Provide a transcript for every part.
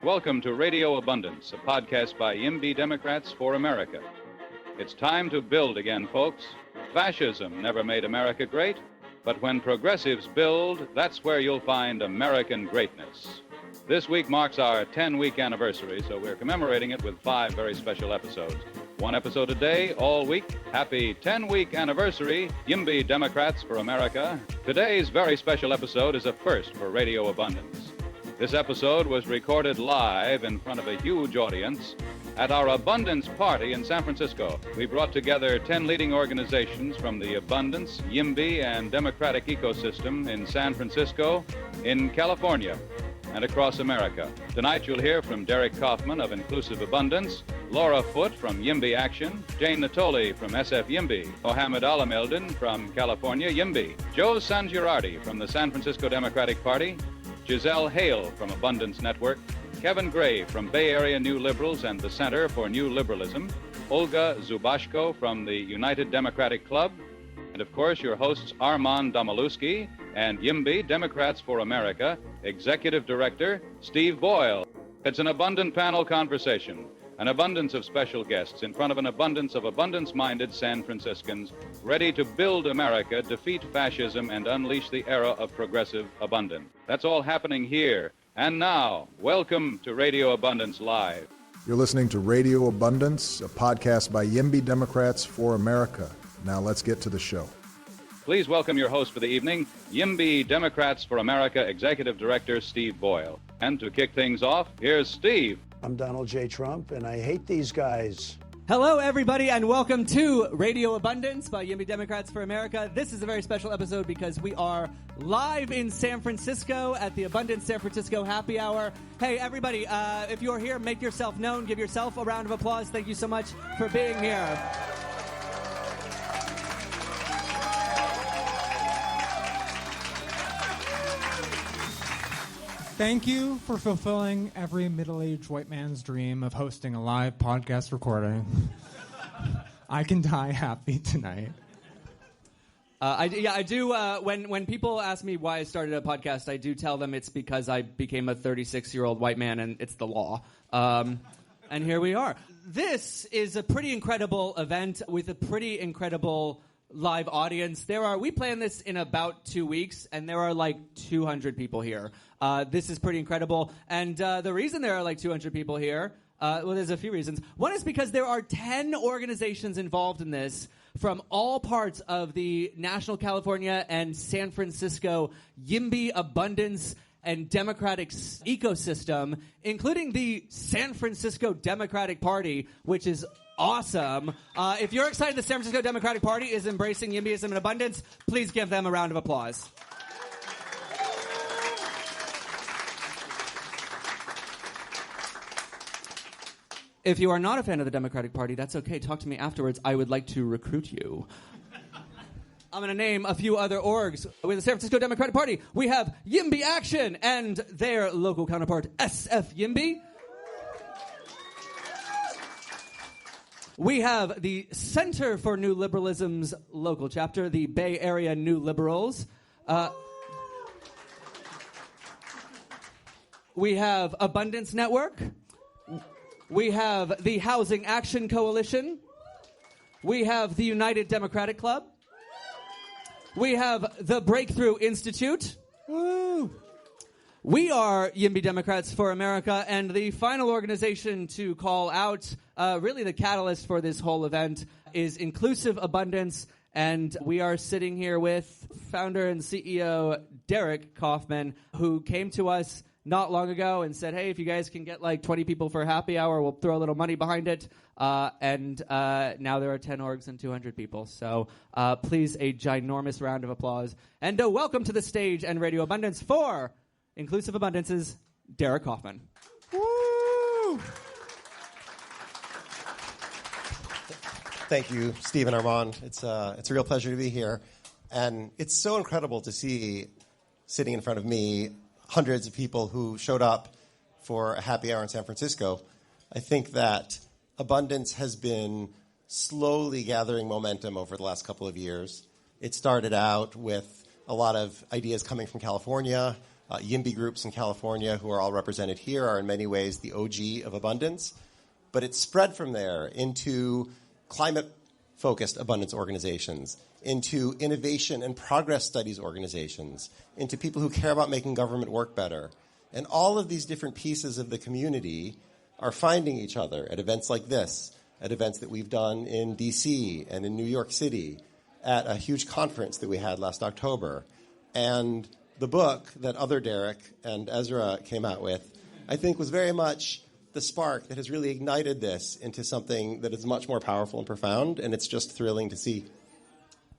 Welcome to Radio Abundance, a podcast by YIMBY Democrats for America. It's time to build again, folks. Fascism never made America great, but when progressives build, that's where you'll find American greatness. This week marks our 10-week anniversary, so we're commemorating it with 5 very special episodes. 1 episode a day, all week. Happy 10-week anniversary, YIMBY Democrats for America. Today's very special episode is a first for Radio Abundance. This episode was recorded live in front of a huge audience at our Abundance Party in San Francisco. We brought together 10 leading organizations from the Abundance, YIMBY, and Democratic ecosystem in San Francisco, in California, and across America. Tonight you'll hear from Tarek Kaufman of Inclusive Abundance, Laura Foote from YIMBY Action, Jane Natoli from SF YIMBY, Mohammed Alameldin from California YIMBY, Joe Sangirardi from the San Francisco Democratic Party, Giselle Hale from Abundance Network, Kevin Gray from Bay Area New Liberals and the Center for New Liberalism, Olga Zubashko from the United Democratic Club, and of course your hosts Armand Domalewski and YIMBY Democrats for America Executive Director Steve Boyle. It's an abundant panel conversation, an abundance of special guests in front of an abundance of abundance-minded San Franciscans ready to build America, defeat fascism, and unleash the era of progressive abundance. That's all happening here. And now, welcome to Radio Abundance Live. You're listening to Radio Abundance, a podcast by YIMBY Democrats for America. Now let's get to the show. Please welcome your host for the evening, YIMBY Democrats for America Executive Director Steve Boyle. And to kick things off, here's Steve. I'm Donald J. Trump, and I hate these guys. Hello, everybody, and welcome to Radio Abundance by YIMBY Democrats for America. This is a very special episode because we are live in San Francisco at the Abundance San Francisco Happy Hour. Hey, everybody, if you're here, make yourself known. Give yourself a round of applause. Thank you so much for being here. Thank you for fulfilling every middle-aged white man's dream of hosting a live podcast recording. I can die happy tonight. I do. When people ask me why I started a podcast, I do tell them it's because I became a 36-year-old white man, and it's the law. And here we are. This is a pretty incredible event with a pretty incredible live audience. We planned this in about 2 weeks, and there are like 200 people here. This is pretty incredible. And the reason there are like 200 people here, well, there's a few reasons. One is because there are 10 organizations involved in this from all parts of the National California and San Francisco YIMBY Abundance and Democratic ecosystem, including the San Francisco Democratic Party, which is awesome. If you're excited the San Francisco Democratic Party is embracing YIMBYism and abundance, please give them a round of applause. If you are not a fan of the Democratic Party, that's okay. Talk to me afterwards. I would like to recruit you. I'm going to name a few other orgs. With the San Francisco Democratic Party, we have YIMBY Action and their local counterpart, SF YIMBY. We have the Center for New Liberalism's local chapter, the Bay Area New Liberals. We have Abundance Network. We have the Housing Action Coalition. We have the United Democratic Club. We have the Breakthrough Institute. Woo! We are YIMBY Democrats for America, and the final organization to call out, really the catalyst for this whole event, is Inclusive Abundance, and we are sitting here with founder and CEO Tarek Kaufman, who came to us not long ago and said, hey, if you guys can get like 20 people for a happy hour, we'll throw a little money behind it. And now there are 10 orgs and 200 people. So please, a ginormous round of applause. And welcome to the stage and Radio Abundance for Inclusive Abundance's Tarek Kaufman. Woo! Thank you, Steve and Armand. It's a real pleasure to be here. And it's so incredible to see, sitting in front of me, hundreds of people who showed up for a happy hour in San Francisco. I think that Abundance has been slowly gathering momentum over the last couple of years. It started out with a lot of ideas coming from California, YIMBY groups in California, who are all represented here, are in many ways the OG of abundance. But it's spread from there into climate-focused abundance organizations, into innovation and progress studies organizations, into people who care about making government work better. And all of these different pieces of the community are finding each other at events like this, at events that we've done in D.C. and in New York City, at a huge conference that we had last October. And the book that other Derek and Ezra came out with, I think, was very much the spark that has really ignited this into something that is much more powerful and profound, and it's just thrilling to see.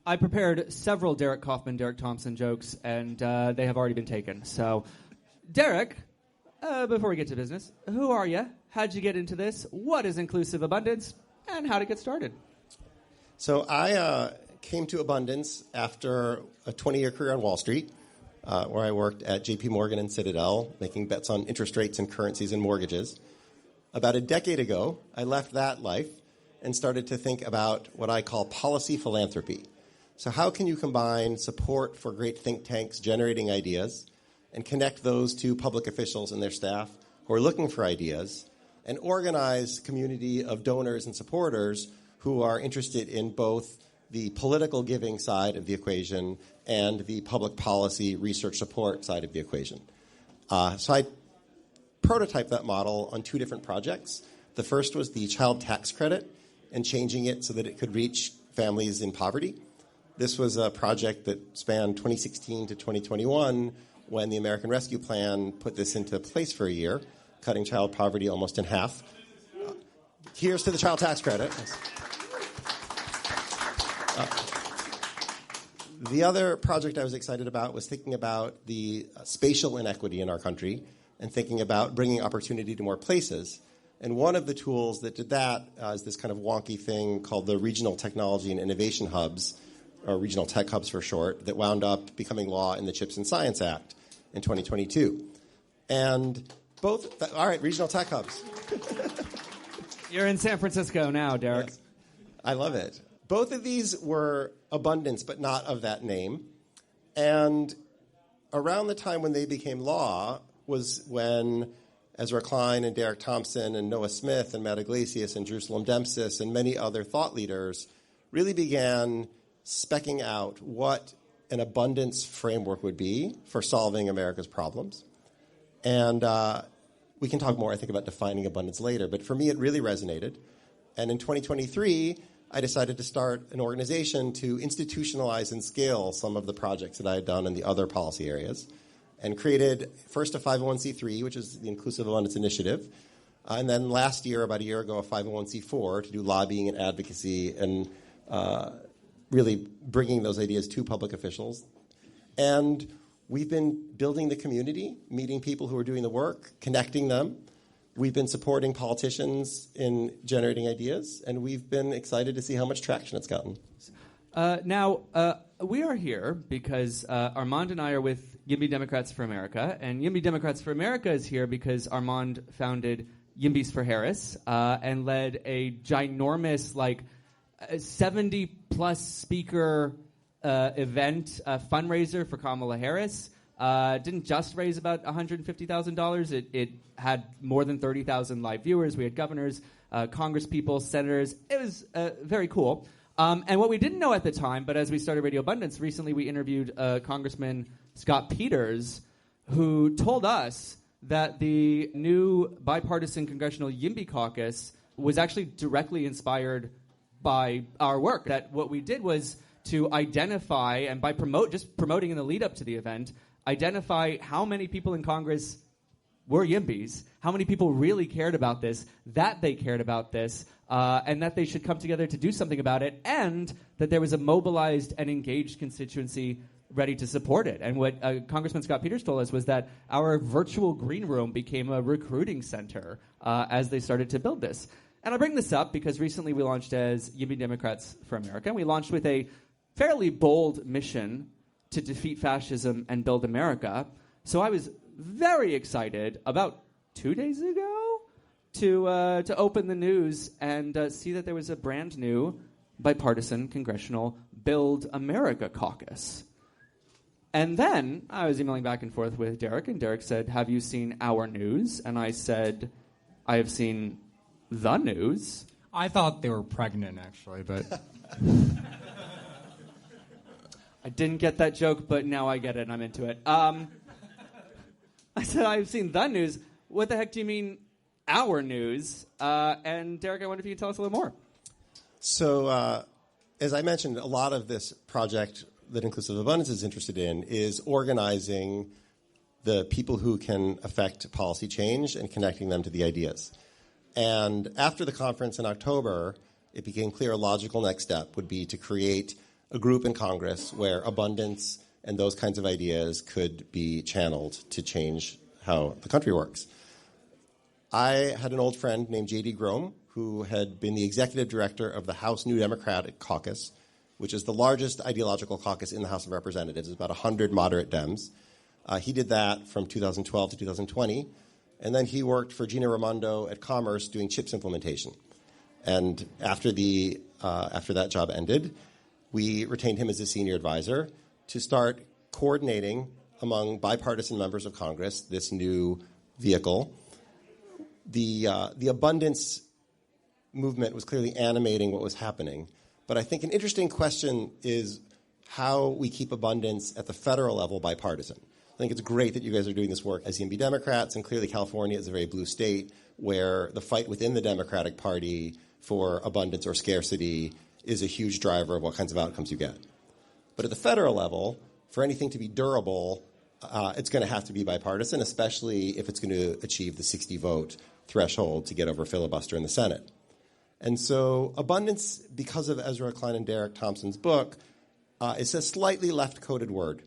I prepared several Derek Kaufman, Derek Thompson jokes, and they have already been taken. So, Derek, before we get to business, who are you? How'd you get into this? What is inclusive abundance? And how to get started? So I came to abundance after a 20-year career on Wall Street, where I worked at J.P. Morgan and Citadel, making bets on interest rates and currencies and mortgages. About a decade ago, I left that life and started to think about what I call policy philanthropy. So how can you combine support for great think tanks generating ideas and connect those to public officials and their staff who are looking for ideas, and organize a community of donors and supporters who are interested in both the political giving side of the equation and the public policy research support side of the equation. So I prototyped that model on two different projects. The first was the child tax credit and changing it so that it could reach families in poverty. This was a project that spanned 2016 to 2021 when the American Rescue Plan put this into place for a year, cutting child poverty almost in half. Here's to the child tax credit. The other project I was excited about was thinking about the spatial inequity in our country and thinking about bringing opportunity to more places. And one of the tools that did that is this kind of wonky thing called the Regional Technology and Innovation Hubs, or Regional Tech Hubs for short, that wound up becoming law in the CHIPS and Science Act in 2022. And both, all right, Regional Tech Hubs. You're in San Francisco now, Derek. Yes. I love it. Both of these were abundance, but not of that name. And around the time when they became law was when Ezra Klein and Derek Thompson and Noah Smith and Matt Iglesias and Jerusalem Dempsis and many other thought leaders really began specking out what an abundance framework would be for solving America's problems. And we can talk more, I think, about defining abundance later. But for me, it really resonated. And in 2023, I decided to start an organization to institutionalize and scale some of the projects that I had done in the other policy areas, and created first a 501c3, which is the Inclusive Abundance Initiative, and then last year, about a year ago, a 501c4 to do lobbying and advocacy and really bringing those ideas to public officials. And we've been building the community, meeting people who are doing the work, connecting them. We've been supporting politicians in generating ideas, and we've been excited to see how much traction it's gotten. Now, we are here because Armand and I are with YIMBY Democrats for America, and YIMBY Democrats for America is here because Armand founded YIMBYs for Harris and led a ginormous, 70-plus speaker event, fundraiser for Kamala Harris. Didn't just raise about $150,000. It had more than 30,000 live viewers. We had governors, congresspeople, senators. It was very cool. And what we didn't know at the time, but as we started Radio Abundance, recently we interviewed Congressman Scott Peters, who told us that the new bipartisan congressional YIMBY caucus was actually directly inspired by our work. That what we did was to identify, and by promoting in the lead up to the event, identify how many people in Congress were YIMBYs, how many people really cared about this, that they cared about this, and that they should come together to do something about it, and that there was a mobilized and engaged constituency ready to support it. And what Congressman Scott Peters told us was that our virtual green room became a recruiting center as they started to build this. And I bring this up because recently we launched as YIMBY Democrats for America, and we launched with a fairly bold mission to defeat fascism and build America. So I was very excited about 2 days ago to open the news and see that there was a brand new bipartisan congressional Build America caucus. And then I was emailing back and forth with Derek, and Derek said, have you seen Our News? And I said, I have seen The News. I thought they were pregnant, actually, but... I didn't get that joke, but now I get it, and I'm into it. I said, I've seen The News. What the heck do you mean, Our News? And Derek, I wonder if you could tell us a little more. So, as I mentioned, a lot of this project that Inclusive Abundance is interested in is organizing the people who can affect policy change and connecting them to the ideas. And after the conference in October, it became clear a logical next step would be to create a group in Congress where abundance and those kinds of ideas could be channeled to change how the country works. I had an old friend named J.D. Grome, who had been the executive director of the House New Democratic Caucus, which is the largest ideological caucus in the House of Representatives. It's about 100 moderate Dems. He did that from 2012 to 2020. And then he worked for Gina Raimondo at Commerce doing CHIPS implementation. And after that job ended, we retained him as a senior advisor to start coordinating among bipartisan members of Congress this new vehicle. The abundance movement was clearly animating what was happening. But I think an interesting question is how we keep abundance at the federal level bipartisan. I think it's great that you guys are doing this work as YIMBY Democrats, and clearly California is a very blue state where the fight within the Democratic Party for abundance or scarcity is a huge driver of what kinds of outcomes you get. But at the federal level, for anything to be durable, it's going to have to be bipartisan, especially if it's going to achieve the 60-vote threshold to get over filibuster in the Senate. And so abundance, because of Ezra Klein and Derek Thompson's book, is a slightly left-coded word.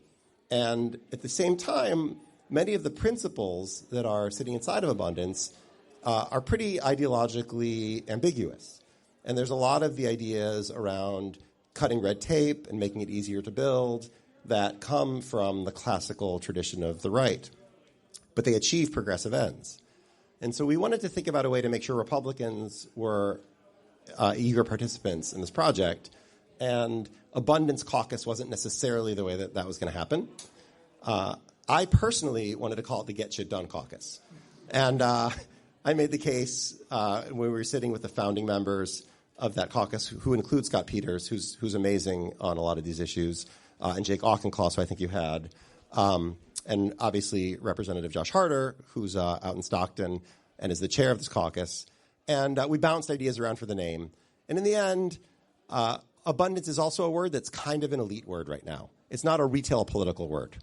And at the same time, many of the principles that are sitting inside of abundance are pretty ideologically ambiguous. And there's a lot of the ideas around cutting red tape and making it easier to build that come from the classical tradition of the right. But they achieve progressive ends. And so we wanted to think about a way to make sure Republicans were eager participants in this project, and Abundance Caucus wasn't necessarily the way that was going to happen. I personally wanted to call it the Get Shit Done Caucus. And I made the case when we were sitting with the founding members of that caucus, who include Scott Peters, who's amazing on a lot of these issues, and Jake Auchincloss, who I think you had, and obviously Representative Josh Harder, who's out in Stockton and is the chair of this caucus. And we bounced ideas around for the name. And in the end, abundance is also a word that's kind of an elite word right now. It's not a retail political word.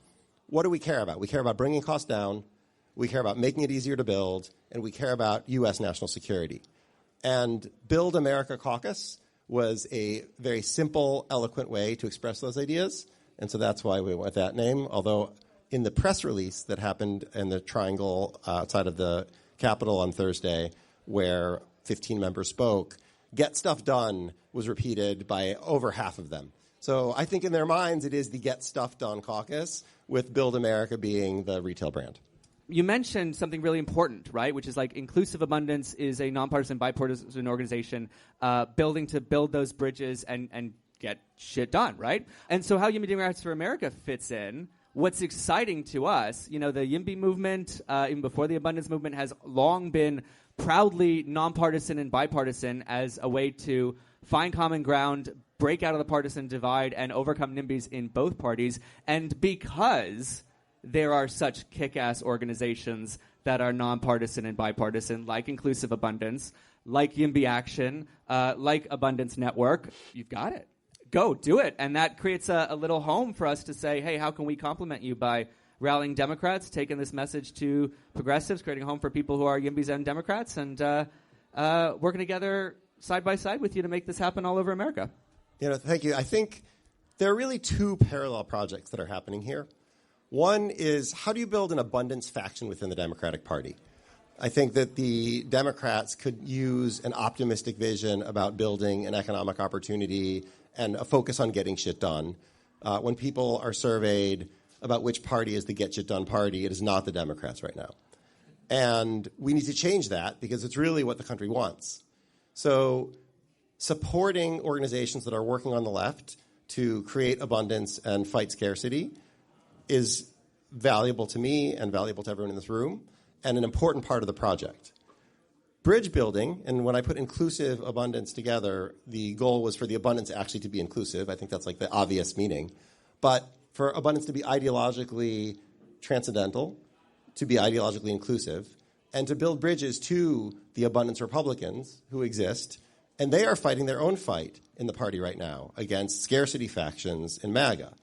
What do we care about? We care about bringing costs down. We care about making it easier to build. And we care about U.S. national security. And Build America Caucus was a very simple, eloquent way to express those ideas. And so that's why we went with that name. Although in the press release that happened in the triangle outside of the Capitol on Thursday, where 15 members spoke, Get Stuff Done was repeated by over half of them. So I think in their minds it is the Get Stuff Done caucus, with Build America being the retail brand. You mentioned something really important, right, which is like Inclusive Abundance is a nonpartisan, bipartisan organization building to build those bridges and get shit done, right? And so how YIMBY Democrats for America fits in, what's exciting to us, the YIMBY movement, even before the Abundance movement, has long been proudly nonpartisan and bipartisan as a way to find common ground, break out of the partisan divide, and overcome NIMBYs in both parties. And because there are such kick-ass organizations that are nonpartisan and bipartisan, like Inclusive Abundance, like YIMBY Action, like Abundance Network, you've got it. Go, do it. And that creates a little home for us to say, hey, how can we complement you by rallying Democrats, taking this message to progressives, creating a home for people who are YIMBYs and Democrats, and working together side by side with you to make this happen all over America. Thank you. I think there are really two parallel projects that are happening here. One is, how do you build an abundance faction within the Democratic Party? I think that the Democrats could use an optimistic vision about building an economic opportunity and a focus on getting shit done. When people are surveyed about which party is the Get Shit Done party, it is not the Democrats right now. And we need to change that because it's really what the country wants. So supporting organizations that are working on the left to create abundance and fight scarcity is valuable to me and valuable to everyone in this room, and an important part of the project. Bridge building, and when I put inclusive abundance together, the goal was for the abundance actually to be inclusive. I think that's like the obvious meaning. But for abundance to be ideologically transcendental, to be ideologically inclusive, and to build bridges to the abundance Republicans who exist. And they are fighting their own fight in the party right now against scarcity factions in MAGA.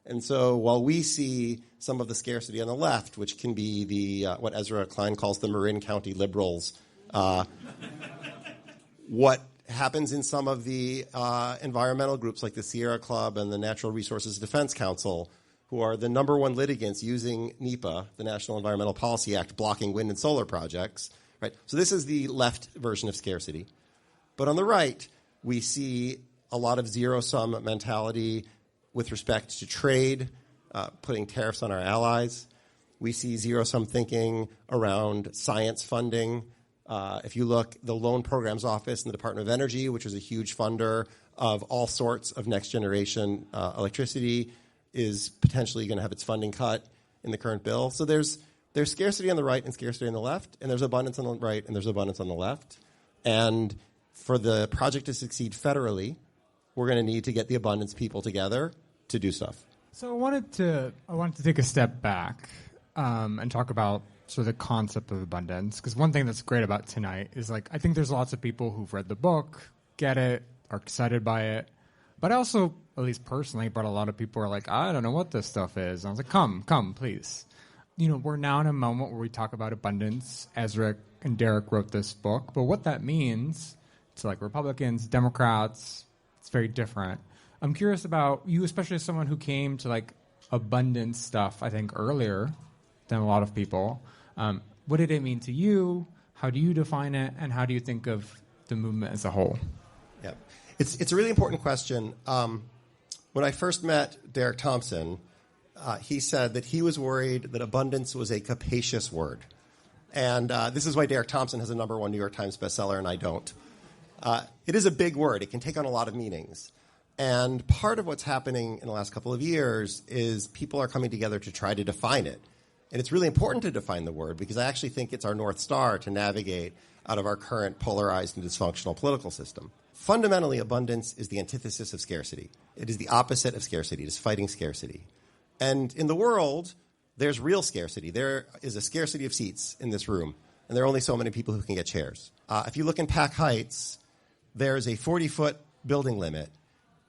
And so while we see some of the scarcity on the left, which can be the what Ezra Klein calls the Marin County liberals, what happens in some of the environmental groups like the Sierra Club and the Natural Resources Defense Council, who are the number one litigants using NEPA, the National Environmental Policy Act, blocking wind and solar projects. Right? So this is the left version of scarcity. But on the right, we see a lot of zero-sum mentality with respect to trade, putting tariffs on our allies. We see zero-sum thinking around science funding. If you look, the Loan Programs Office in the Department of Energy, which is a huge funder of all sorts of next-generation electricity, is potentially going to have its funding cut in the current bill. So there's scarcity on the right and scarcity on the left, and there's abundance on the right and there's abundance on the left. And for the project to succeed federally, we're going to need to get the abundance people together to do stuff. So I wanted to take a step back and talk about sort of the concept of abundance, because one thing that's great about tonight is, like, I think there's lots of people who've read the book, get it, are excited by it. But I also, at least personally, brought a lot of people who are like, I don't know what this stuff is. And I was like, come, please. You know, we're now in a moment where we talk about abundance. Ezra and Derek wrote this book. But what that means to, like, Republicans, Democrats, it's very different. I'm curious about you, especially as someone who came to, like, abundance stuff, I think, earlier than a lot of people. What did it mean to you? How do you define it? And how do you think of the movement as a whole? Yeah. It's a really important question. When I first met Derek Thompson, he said that he was worried that abundance was a capacious word. And this is why Derek Thompson has a #1 New York Times bestseller and I don't. It is a big word. It can take on a lot of meanings. And part of what's happening in the last couple of years is people are coming together to try to define it. And it's really important to define the word because I actually think it's our North Star to navigate out of our current polarized and dysfunctional political system. Fundamentally, abundance is the antithesis of scarcity. It is the opposite of scarcity. It is fighting scarcity. And in the world, there's real scarcity. There is a scarcity of seats in this room, and there are only so many people who can get chairs. If you look in Pack Heights, there's a 40-foot building limit,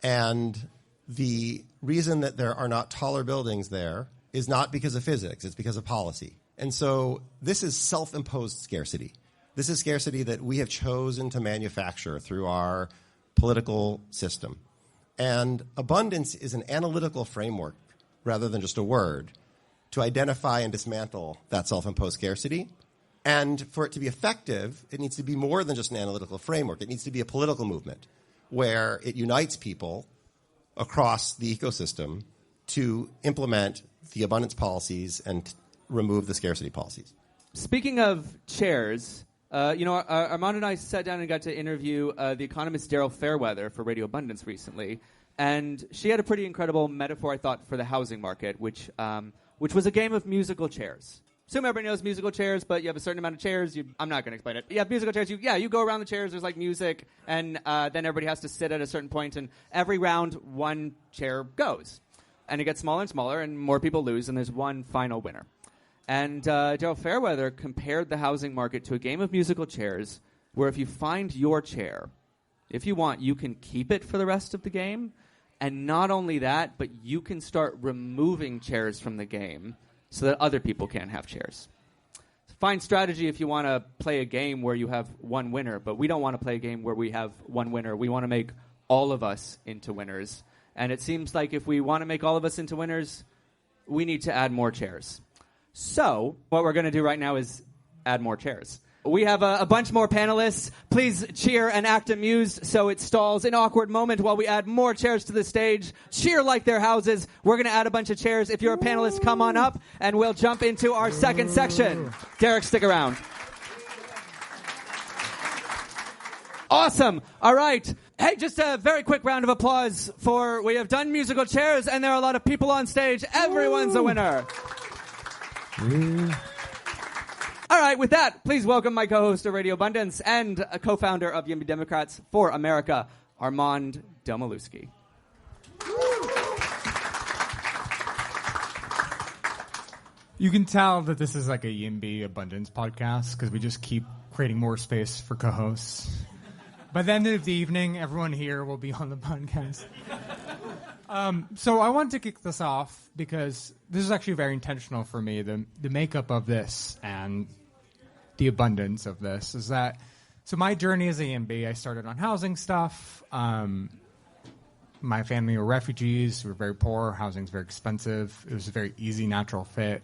and the reason that there are not taller buildings there is not because of physics. It's because of policy. And so this is self-imposed scarcity. This is scarcity that we have chosen to manufacture through our political system. And abundance is an analytical framework rather than just a word to identify and dismantle that self-imposed scarcity. And for it to be effective, it needs to be more than just an analytical framework. It needs to be a political movement where it unites people across the ecosystem to implement the abundance policies and remove the scarcity policies. Speaking of chairs, Armand and I sat down and got to interview the economist Daryl Fairweather for Radio Abundance recently, and she had a pretty incredible metaphor, I thought, for the housing market, which was a game of musical chairs. Assume everybody knows musical chairs, but you have a certain amount of chairs. I'm not going to explain it. You have musical chairs. You go around the chairs. There's like music, and then everybody has to sit at a certain point, and every round, one chair goes. And it gets smaller and smaller, and more people lose, and there's one final winner. And Daryl Fairweather compared the housing market to a game of musical chairs where if you find your chair, if you want, you can keep it for the rest of the game. And not only that, but you can start removing chairs from the game so that other people can't have chairs. Fine strategy if you want to play a game where you have one winner, but we don't want to play a game where we have one winner. We want to make all of us into winners. And it seems like if we want to make all of us into winners, we need to add more chairs. So what we're going to do right now is add more chairs. We have a bunch more panelists. Please cheer and act amused so it stalls an awkward moment while we add more chairs to the stage. Cheer like their houses. We're going to add a bunch of chairs. If you're a panelist, come on up, and we'll jump into our second section. Derek, stick around. Awesome. All right. Hey, just a very quick round of applause for we have done musical chairs, and there are a lot of people on stage. Everyone's a winner. All right, with that, please welcome my co-host of Radio Abundance and a co-founder of YIMBY Democrats for America, Armand Domaluski. You can tell that this is like a YIMBY Abundance podcast because we just keep creating more space for co-hosts. By the end of the evening, everyone here will be on the podcast. So I wanted to kick this off because this is actually very intentional for me. The makeup of this and the abundance of this is that, so my journey as a YIMBY, I started on housing stuff. My family were refugees. We were very poor. Housing's very expensive. It was a very easy, natural fit.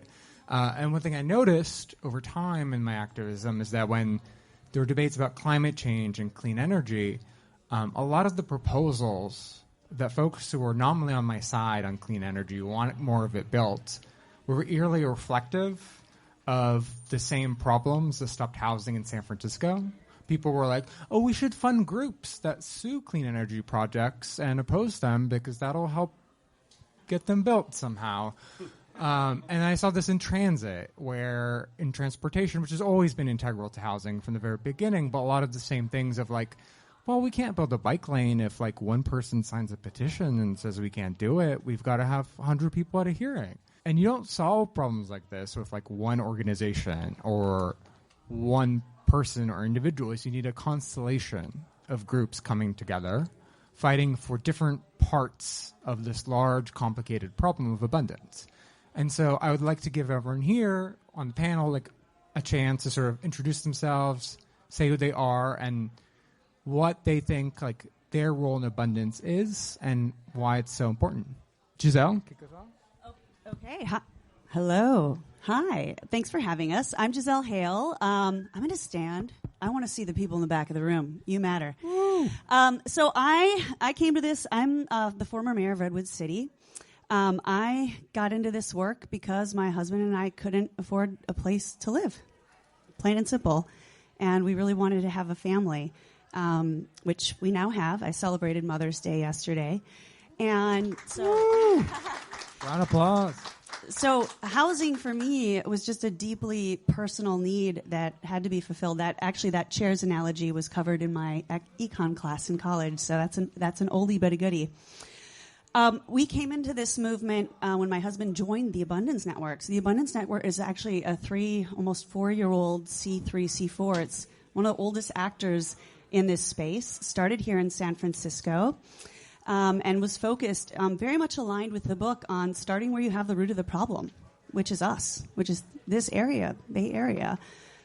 And one thing I noticed over time in my activism is that when there were debates about climate change and clean energy, a lot of the proposals that folks who were nominally on my side on clean energy wanted more of it built were eerily reflective of the same problems that stopped housing in San Francisco. People were like, oh, we should fund groups that sue clean energy projects and oppose them because that'll help get them built somehow. And I saw this in transit, where in transportation, which has always been integral to housing from the very beginning, but a lot of the same things of like, well, we can't build a bike lane if like one person signs a petition and says we can't do it. We've got to have 100 people at a hearing. And you don't solve problems like this with like one organization or one person or individual. So you need a constellation of groups coming together, fighting for different parts of this large, complicated problem of abundance. And so I would like to give everyone here on the panel like a chance to sort of introduce themselves, say who they are, and what they think like their role in abundance is and why it's so important. Giselle, kick us off. Okay. Hello. Hi. Thanks for having us. I'm Giselle Hale. I'm going to stand. I want to see the people in the back of the room. You matter. So I came to this. I'm the former mayor of Redwood City. I got into this work because my husband and I couldn't afford a place to live, plain and simple. And we really wanted to have a family, which we now have. I celebrated Mother's Day yesterday. And so... Round of applause. So housing for me was just a deeply personal need that had to be fulfilled. That chairs analogy was covered in my econ class in college. So that's an oldie but a goodie. We came into this movement when my husband joined the Abundance Network. So the Abundance Network is actually a almost 4-year-old C3, C4. It's one of the oldest actors in this space. Started here in San Francisco and was focused, very much aligned with the book, on starting where you have the root of the problem, which is us, which is this area, Bay Area.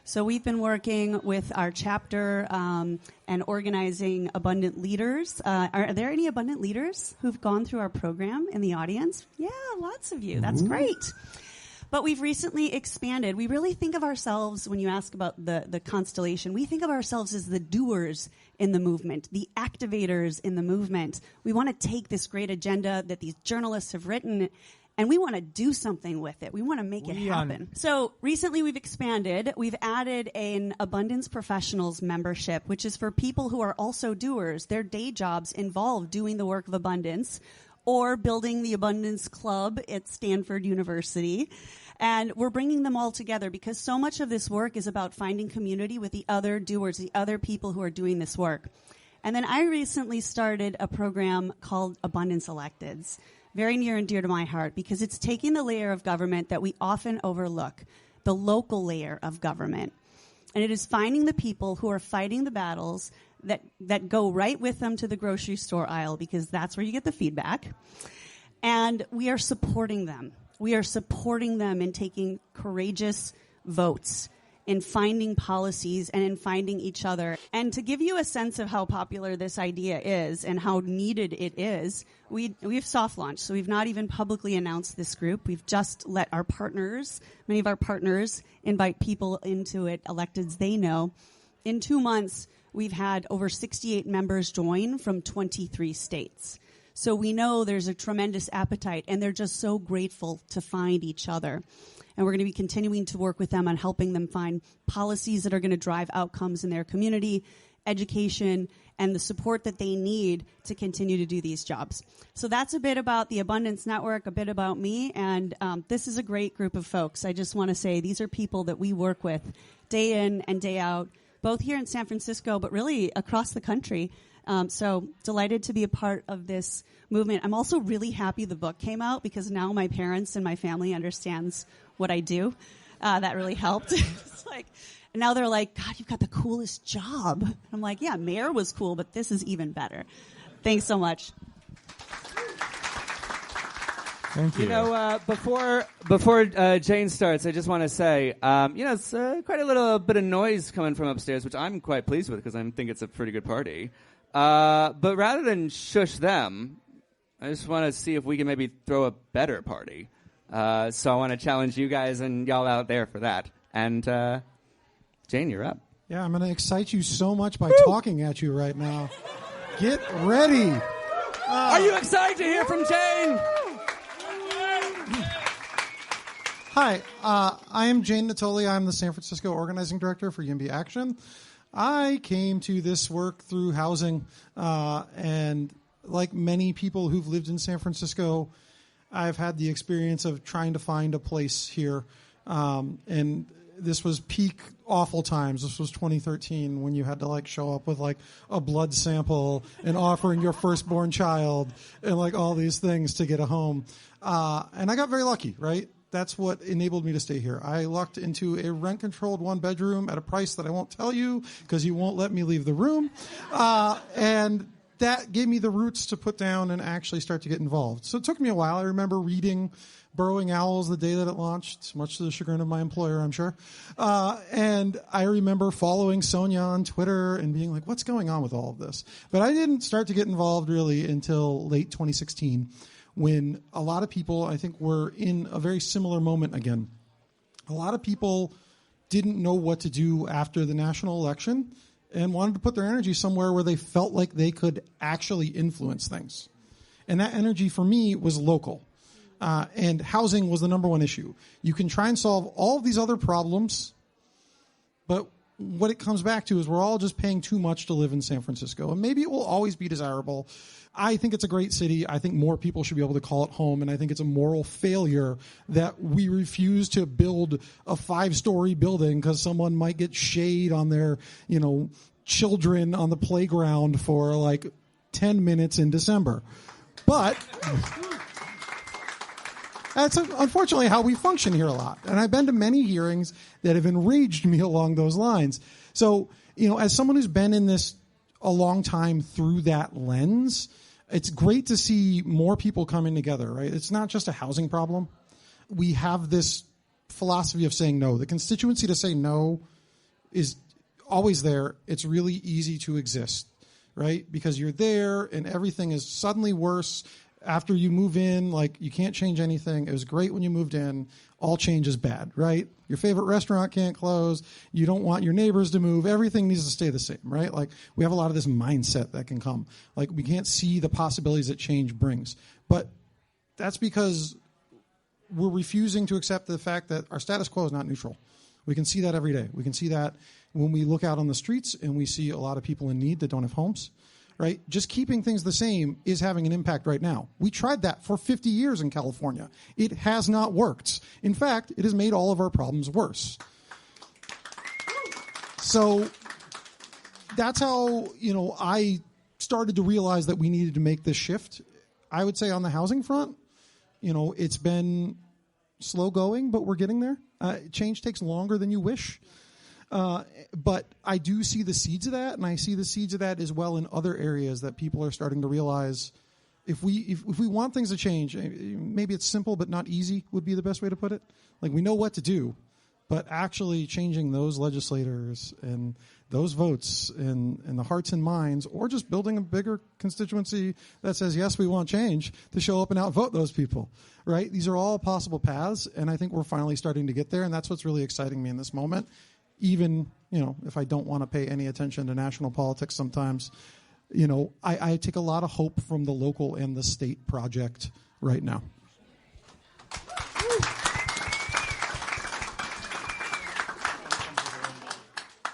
So we've been working with our chapter and organizing abundant leaders. Are there any abundant leaders who've gone through our program in the audience? Yeah, lots of you. That's great. But we've recently expanded. We really think of ourselves, when you ask about the constellation, we think of ourselves as the doers in the movement, the activators in the movement. We want to take this great agenda that these journalists have written, and we want to do something with it. We want to make it happen. So recently we've expanded. We've added an Abundance Professionals membership, which is for people who are also doers. Their day jobs involve doing the work of abundance or building the Abundance Club at Stanford University. And we're bringing them all together because so much of this work is about finding community with the other doers, the other people who are doing this work. And then I recently started a program called Abundance Electeds. Very near and dear to my heart because it's taking the layer of government that we often overlook, the local layer of government. And it is finding the people who are fighting the battles that go right with them to the grocery store aisle because that's where you get the feedback. And we are supporting them. We are supporting them in taking courageous votes, in finding policies and in finding each other. And to give you a sense of how popular this idea is and how needed it is, we've soft launched. So we've not even publicly announced this group. We've just let our partners, many of our partners, invite people into it, electeds they know. In 2 months, we've had over 68 members join from 23 states. So we know there's a tremendous appetite, and they're just so grateful to find each other. And we're going to be continuing to work with them on helping them find policies that are going to drive outcomes in their community education, and the support that they need to continue to do these jobs. So that's a bit about the Abundance Network, a bit about me, and this is a great group of folks. I just want to say these are people that we work with day in and day out, both here in San Francisco, but really across the country. So delighted to be a part of this movement. I'm also really happy the book came out because now my parents and my family understands what I do. That really helped. It's like, and now they're like, God, you've got the coolest job. I'm like, yeah, mayor was cool, but this is even better. Thanks so much. Thank you. You know, before Jane starts, I just want to say, it's quite a little bit of noise coming from upstairs, which I'm quite pleased with because I think it's a pretty good party. But rather than shush them, I just want to see if we can maybe throw a better party. So I want to challenge you guys and y'all out there for that. And Jane, you're up. Yeah, I'm going to excite you so much by talking at you right now. Get ready. Are you excited to hear from Jane? Hi, I am Jane Natoli. I'm the San Francisco Organizing Director for YIMBY Action. I came to this work through housing, and like many people who've lived in San Francisco, I've had the experience of trying to find a place here. And this was peak awful times. This was 2013 when you had to show up with a blood sample and offering your firstborn child and all these things to get a home. And I got very lucky, right? That's what enabled me to stay here. I lucked into a rent-controlled one-bedroom at a price that I won't tell you because you won't let me leave the room. And that gave me the roots to put down and actually start to get involved. So it took me a while. I remember reading Burrowing Owls the day that it launched, much to the chagrin of my employer, I'm sure. And I remember following Sonia on Twitter and being like, what's going on with all of this? But I didn't start to get involved really until late 2016. When a lot of people, I think, were in a very similar moment again. A lot of people didn't know what to do after the national election and wanted to put their energy somewhere where they felt like they could actually influence things. And that energy, for me, was local. And housing was the number one issue. You can try and solve all of these other problems, but what it comes back to is we're all just paying too much to live in San Francisco. And maybe it will always be desirable. I think it's a great city. I think more people should be able to call it home. And I think it's a moral failure that we refuse to build a 5-story building because someone might get shade on their, children on the playground for 10 minutes in December. But that's unfortunately how we function here a lot. And I've been to many hearings that have enraged me along those lines. So, as someone who's been in this a long time through that lens, it's great to see more people coming together, right? It's not just a housing problem. We have this philosophy of saying no. The constituency to say no is always there. It's really easy to exist, right? Because you're there and everything is suddenly worse. After you move in, you can't change anything. It was great when you moved in. All change is bad, right? Your favorite restaurant can't close. You don't want your neighbors to move. Everything needs to stay the same, right? We have a lot of this mindset that can come. We can't see the possibilities that change brings. But that's because we're refusing to accept the fact that our status quo is not neutral. We can see that every day. We can see that when we look out on the streets and we see a lot of people in need that don't have homes. Right? Just keeping things the same is having an impact right now. We tried that for 50 years in California. It has not worked. In fact, it has made all of our problems worse. So that's how, I started to realize that we needed to make this shift. I would say on the housing front, it's been slow going, but we're getting there. Change takes longer than you wish. But I do see the seeds of that, and I see the seeds of that as well in other areas that people are starting to realize if we want things to change, maybe it's simple but not easy would be the best way to put it. We know what to do, but actually changing those legislators and those votes and the hearts and minds, or just building a bigger constituency that says, yes, we want change, to show up and outvote those people, right? These are all possible paths, and I think we're finally starting to get there, and that's what's really exciting me in this moment. Even, if I don't want to pay any attention to national politics sometimes, I take a lot of hope from the local and the state project right now.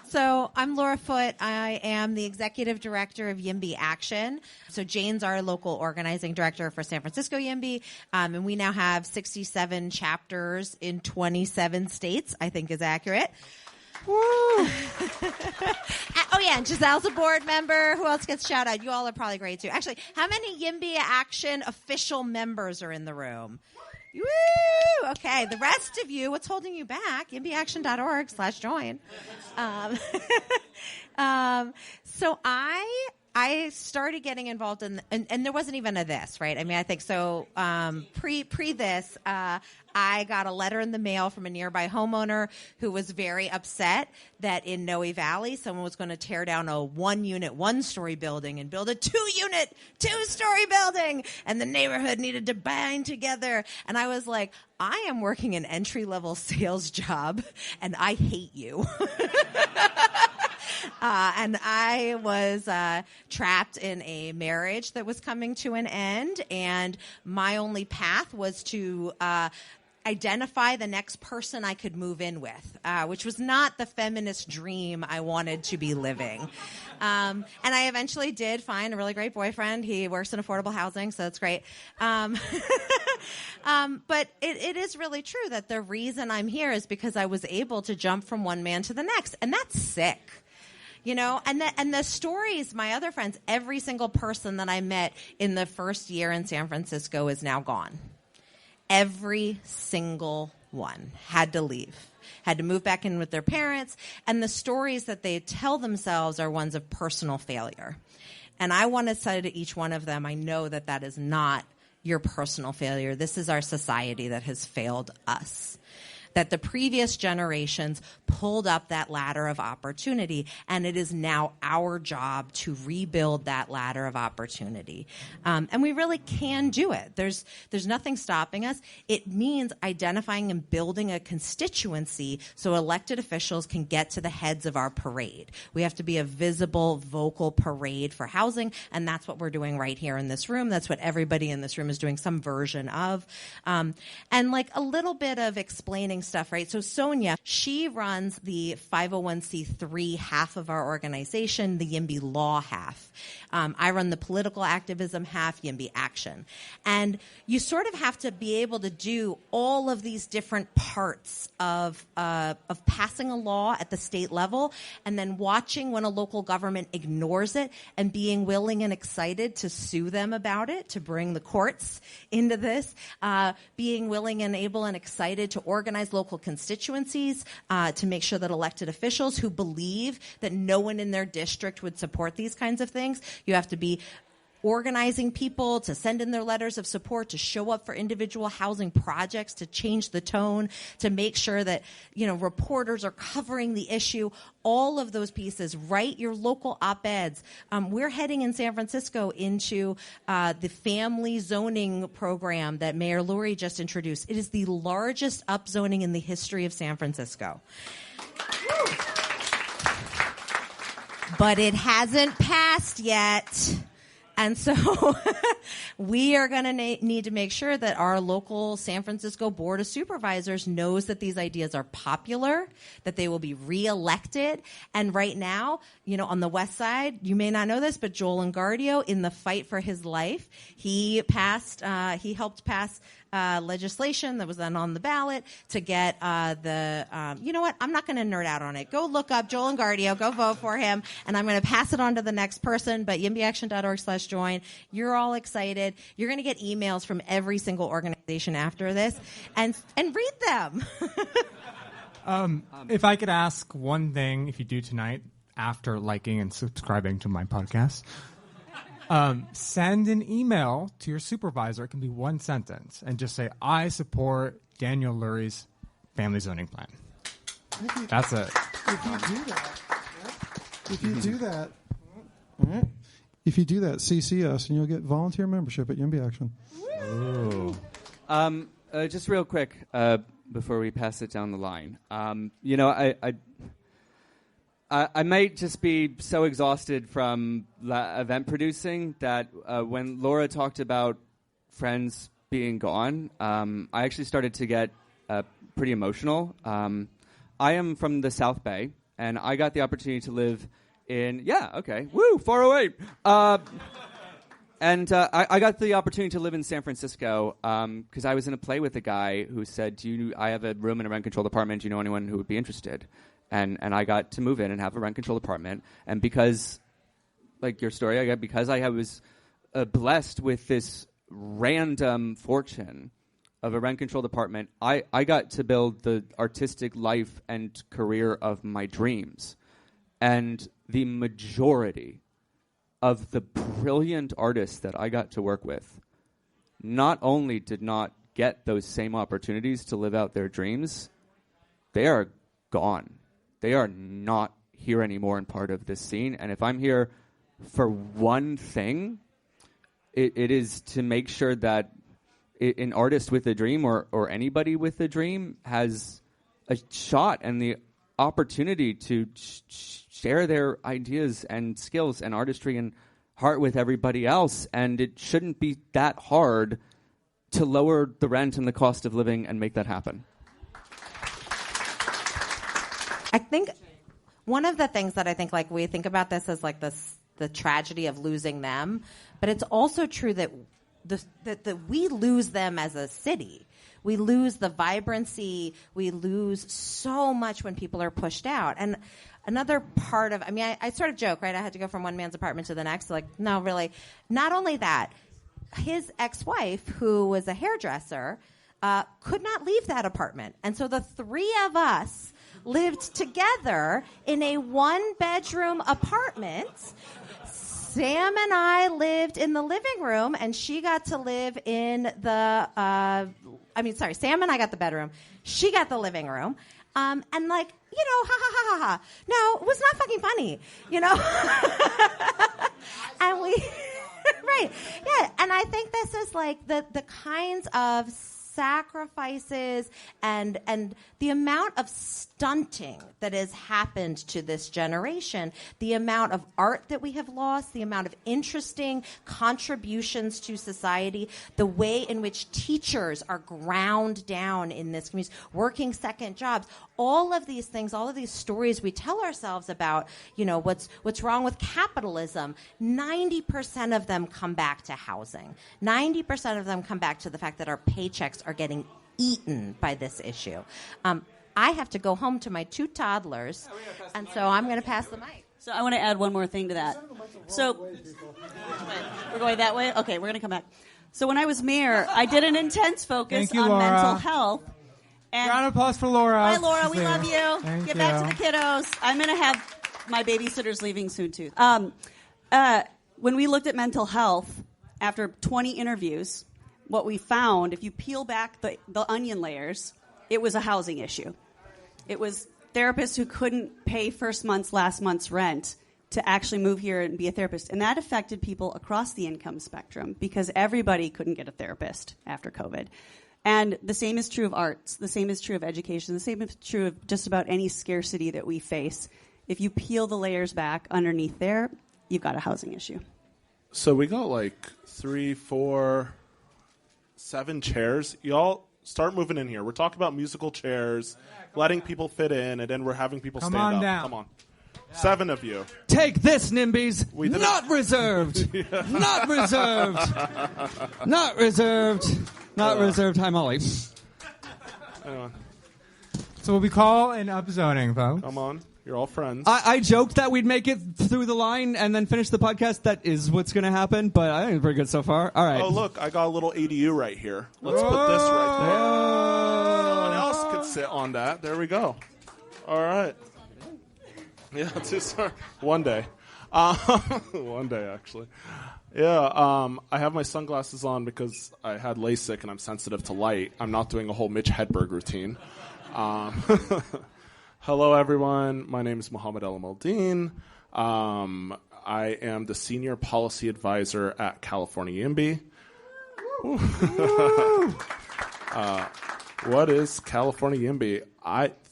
So So I'm Laura Foote. I am the executive director of YIMBY Action. So Jane's our local organizing director for San Francisco YIMBY. And we now have 67 chapters in 27 states, I think is accurate. Woo! Oh, yeah, and Giselle's a board member. Who else gets shout out? You all are probably great, too. Actually, how many YIMBY Action official members are in the room? Woo! Okay, the rest of you, what's holding you back? YIMBYAction.org/join. So I started getting involved in, and there wasn't even a this, right? I mean, I think so. Pre this, I got a letter in the mail from a nearby homeowner who was very upset that in Noe Valley, someone was going to tear down a 1-unit, 1-story building and build a 2-unit, 2-story building, and the neighborhood needed to bind together. And I was like, I am working an entry-level sales job, and I hate you. And I was trapped in a marriage that was coming to an end, and my only path was to identify the next person I could move in with, which was not the feminist dream I wanted to be living. And I eventually did find a really great boyfriend. He works in affordable housing, so that's great. But it is really true that the reason I'm here is because I was able to jump from one man to the next, and that's sick. You know, and the stories, my other friends, every single person that I met in the first year in San Francisco is now gone. Every single one had to leave, had to move back in with their parents, and the stories that they tell themselves are ones of personal failure. And I want to say to each one of them, I know that that is not your personal failure. This is our society that has failed us. That the previous generations pulled up that ladder of opportunity, and it is now our job to rebuild that ladder of opportunity. And we really can do it. There's nothing stopping us. It means identifying and building a constituency so elected officials can get to the heads of our parade. We have to be a visible, vocal parade for housing, and that's what we're doing right here in this room. That's what everybody in this room is doing some version of. And like a little bit of explaining stuff, right? So Sonia, she runs the 501c3 half of our organization, the YIMBY Law half. I run the political activism half, YIMBY Action. And you sort of have to be able to do all of these different parts of passing a law at the state level, and then watching when a local government ignores it and being willing and excited to sue them about it, to bring the courts into this, being willing and able and excited to organize local constituencies, to make sure that elected officials who believe that no one in their district would support these kinds of things, you have to be organizing people to send in their letters of support, to show up for individual housing projects, to change the tone, to make sure that, you know, reporters are covering the issue, all of those pieces. Write your local op-eds. We're heading in San Francisco into the family zoning program that Mayor Lurie just introduced. It is the largest upzoning in the history of San Francisco. But it hasn't passed yet. And so we are going to need to make sure that our local San Francisco Board of Supervisors knows that these ideas are popular, that they will be reelected. And right now, you know, on the West Side, you may not know this, but Joel Engardio, in the fight for his life, he helped pass legislation that was then on the ballot to get you know what? I'm not going to nerd out on it. Go look up Joel Engardio, go vote for him, and I'm going to pass it on to the next person, but yimbyaction.org/join. You're all excited. You're going to get emails from every single organization after this, and read them. If I could ask one thing, if you do tonight, after liking and subscribing to my podcast, send an email to your supervisor. It can be one sentence, and just say, I support Daniel Lurie's family zoning plan. That's it. If you do that, CC us, and you'll get volunteer membership at YIMBY Action. Just real quick, before we pass it down the line. You know, I might just be so exhausted from event producing that when Laura talked about friends being gone, I actually started to get pretty emotional. I am from the South Bay. and I got the opportunity to live in 408. And I got the opportunity to live in San Francisco because I was in a play with a guy who said, I have a room in a rent-controlled apartment. Do you know anyone who would be interested? And I got to move in and have a rent-controlled apartment. And because, like your story, because I was blessed with this random fortune of a rent-controlled apartment, I got to build the artistic life and career of my dreams. And the majority of the brilliant artists that I got to work with not only did not get those same opportunities to live out their dreams, they are gone. They are not here anymore and part of this scene. And if I'm here for one thing, it is to make sure that an artist with a dream or anybody with a dream has a shot and the opportunity to share their ideas and skills and artistry and heart with everybody else. And it shouldn't be that hard to lower the rent and the cost of living and make that happen. I think one of the things that I think, like, we think about this as like the tragedy of losing them, but it's also true that that we lose them as a city. We lose the vibrancy. We lose so much when people are pushed out. And another part of, I sort of joke, right? I had to go from one man's apartment to the next. Like, no, really. Not only that, his ex-wife, who was a hairdresser, could not leave that apartment. And so the three of us lived together in a one-bedroom apartment. Sam and I lived in the living room, and she got to live in the, Sam and I got the bedroom. She got the living room. And like, ha ha ha ha ha. No, it was not fucking funny, And we, right. Yeah. And I think this is like the kinds of sacrifices and the amount of stunting that has happened to this generation, the amount of art that we have lost, the amount of interesting contributions to society, the way in which teachers are ground down in this community, working second jobs, all of these things, all of these stories we tell ourselves about, what's wrong with capitalism, 90% of them come back to housing. 90% of them come back to the fact that our paychecks are getting eaten by this issue. I have to go home to my two toddlers, and so I'm going to pass the mic. So I want to add one more thing to that. So we're going that way? Okay, we're going to come back. So when I was mayor, I did an intense focus on Laura. mental health. And round of applause for Laura. Hi, Laura. We love you. Thank Get back you. to the kiddos. I'm going to have my babysitter's leaving soon, too. When we looked at mental health, after 20 interviews, what we found, if you peel back the onion layers, it was a housing issue. It was therapists who couldn't pay last month's rent to actually move here and be a therapist. And that affected people across the income spectrum because everybody couldn't get a therapist after COVID. And the same is true of arts. The same is true of education. The same is true of just about any scarcity that we face. If you peel the layers back underneath there, you've got a housing issue. So we got like 3, 4, 7 chairs. Y'all start moving in here. We're talking about musical chairs, letting people fit in, and then we're having people stand up. Down. Come on. 7 of you. Take this, NIMBYs. Not reserved. Not reserved. Not reserved. Not reserved. Hi, Molly. So what we call an upzoning, folks. Come on. You're all friends. I joked that we'd make it through the line and then finish the podcast. That is what's going to happen, but I think it's pretty good so far. All right. Oh, look. I got a little ADU right here. Let's put this right there. Someone else could sit on that. There we go. All right. Yeah, one day. One day, actually. Yeah, I have my sunglasses on because I had LASIK and I'm sensitive to light. I'm not doing a whole Mitch Hedberg routine. Hello, everyone. My name is Mohammed Alameldin. I am the Senior Policy Advisor at California YIMBY. What is California YIMBY?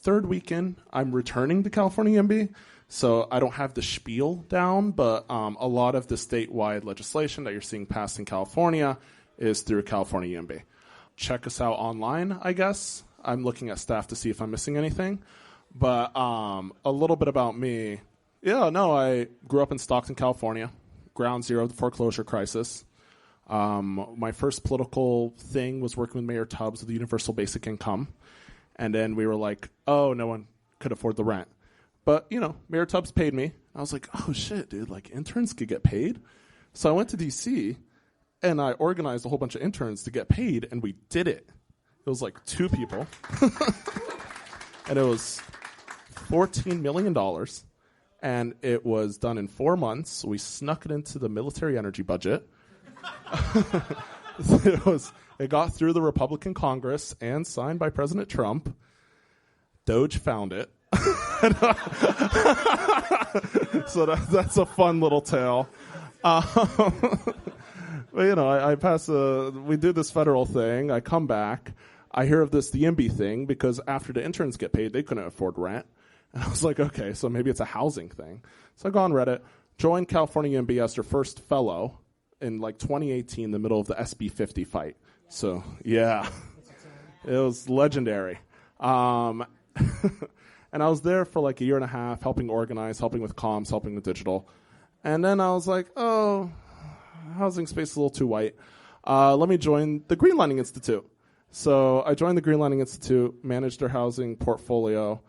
Third weekend, I'm returning to California YIMBY, so I don't have the spiel down, but a lot of the statewide legislation that you're seeing passed in California is through California YIMBY. Check us out online, I guess. I'm looking at staff to see if I'm missing anything. But a little bit about me. Yeah, no, I grew up in Stockton, California, ground zero of the foreclosure crisis. My first political thing was working with Mayor Tubbs with the universal basic income. And then we were like, oh, no one could afford the rent. But, Mayor Tubbs paid me. I was like, oh, shit, dude, like interns could get paid. So I went to D.C., and I organized a whole bunch of interns to get paid, and we did it. It was like 2 people. And it was $14 million. And it was done in 4 months. We snuck it into the military energy budget. It got through the Republican Congress and signed by President Trump. Doge found it. So that's a fun little tale. But, I pass we do this federal thing. I come back. I hear of the YIMBY thing, because after the interns get paid, they couldn't afford rent. And I was like, okay, so maybe it's a housing thing. So I go on Reddit, joined California YIMBY as their first fellow in 2018, in the middle of the SB 50 fight. So, yeah, it was legendary. And I was there for a year and a half, helping organize, helping with comms, helping with digital. And then I was like, oh, housing space is a little too white. Let me join the Greenlining Institute. So I joined the Greenlining Institute, managed their housing portfolio.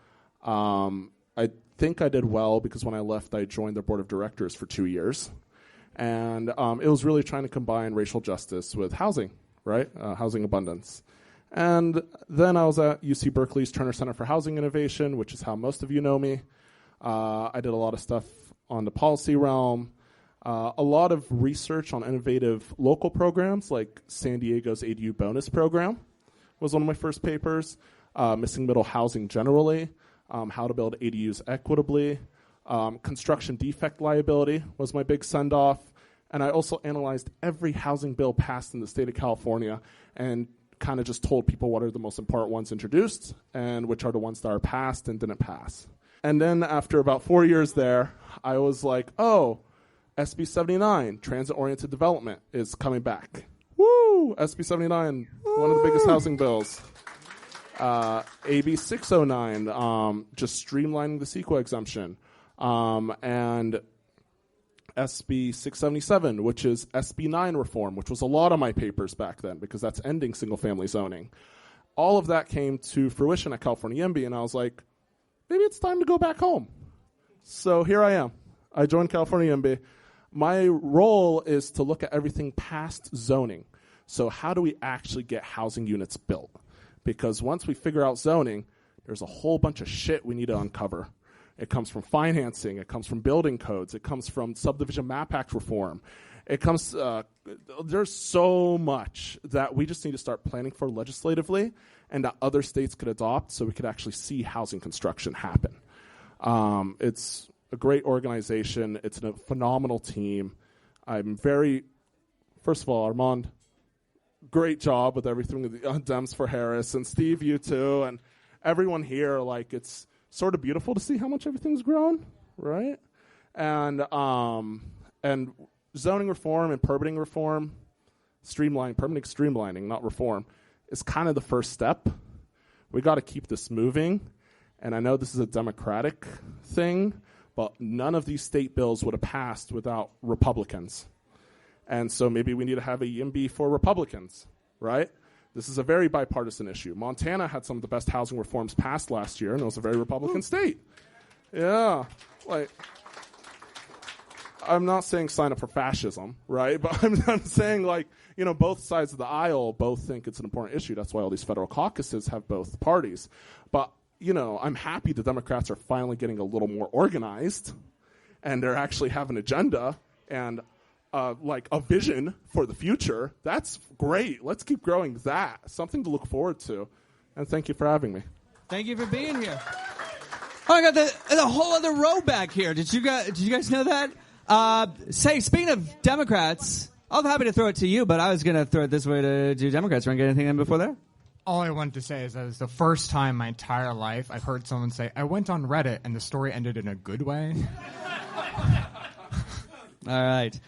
I think I did well, because when I left, I joined their board of directors for 2 years. And it was really trying to combine racial justice with housing, right? Housing abundance. And then I was at UC Berkeley's Turner Center for Housing Innovation, which is how most of you know me. I did a lot of stuff on the policy realm, a lot of research on innovative local programs, like San Diego's ADU bonus program was one of my first papers, missing middle housing generally, how to build ADUs equitably, construction defect liability was my big send-off, and I also analyzed every housing bill passed in the state of California and kind of just told people what are the most important ones introduced and which are the ones that are passed and didn't pass. And then after about 4 years there, I was like, oh, SB 79, transit-oriented development, is coming back. Woo! SB 79, one of the biggest housing bills. AB 609, just streamlining the CEQA exemption. And SB 677, which is SB 9 reform, which was a lot of my papers back then, because that's ending single-family zoning. All of that came to fruition at California YIMBY, and I was like, maybe it's time to go back home. So here I am. I joined California YIMBY. My role is to look at everything past zoning. So how do we actually get housing units built? Because once we figure out zoning, there's a whole bunch of shit we need to uncover. It comes from financing. It comes from building codes. It comes from subdivision map act reform. It comes, there's so much that we just need to start planning for legislatively and that other states could adopt so we could actually see housing construction happen. It's a great organization. It's a phenomenal team. First of all, Armand, great job with everything with the Dems for Harris, and Steve, you too, and everyone here. It's sort of beautiful to see how much everything's grown, right? And zoning reform and permitting reform, permitting streamlining, not reform, is kind of the first step. We got to keep this moving, and I know this is a Democratic thing, but none of these state bills would have passed without Republicans. And so maybe we need to have a YIMBY for Republicans, right? This is a very bipartisan issue. Montana had some of the best housing reforms passed last year, and it was a very Republican state. Yeah. I'm not saying sign up for fascism, right? But I'm saying, both sides of the aisle both think it's an important issue. That's why all these federal caucuses have both parties. But, I'm happy the Democrats are finally getting a little more organized, and they're actually have an agenda and a vision for the future. That's great. Let's keep growing that. Something to look forward to. And thank you for having me. Thank you for being here. Oh, I got the whole other row back here. Did you guys know that? Speaking of Democrats, I'm happy to throw it to you, but I was going to throw it this way to Democrats. Want to get anything in before there? All I wanted to say is that it was the first time in my entire life I've heard someone say, I went on Reddit and the story ended in a good way. All right.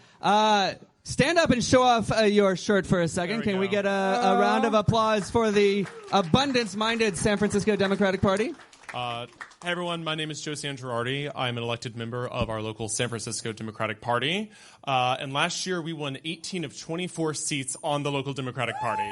Stand up and show off your shirt for a second. Can we get a round of applause for the abundance-minded San Francisco Democratic Party? Hey everyone, my name is Joe Sangirardi. I'm an elected member of our local San Francisco Democratic Party. And last year we won 18 of 24 seats on the local Democratic Party.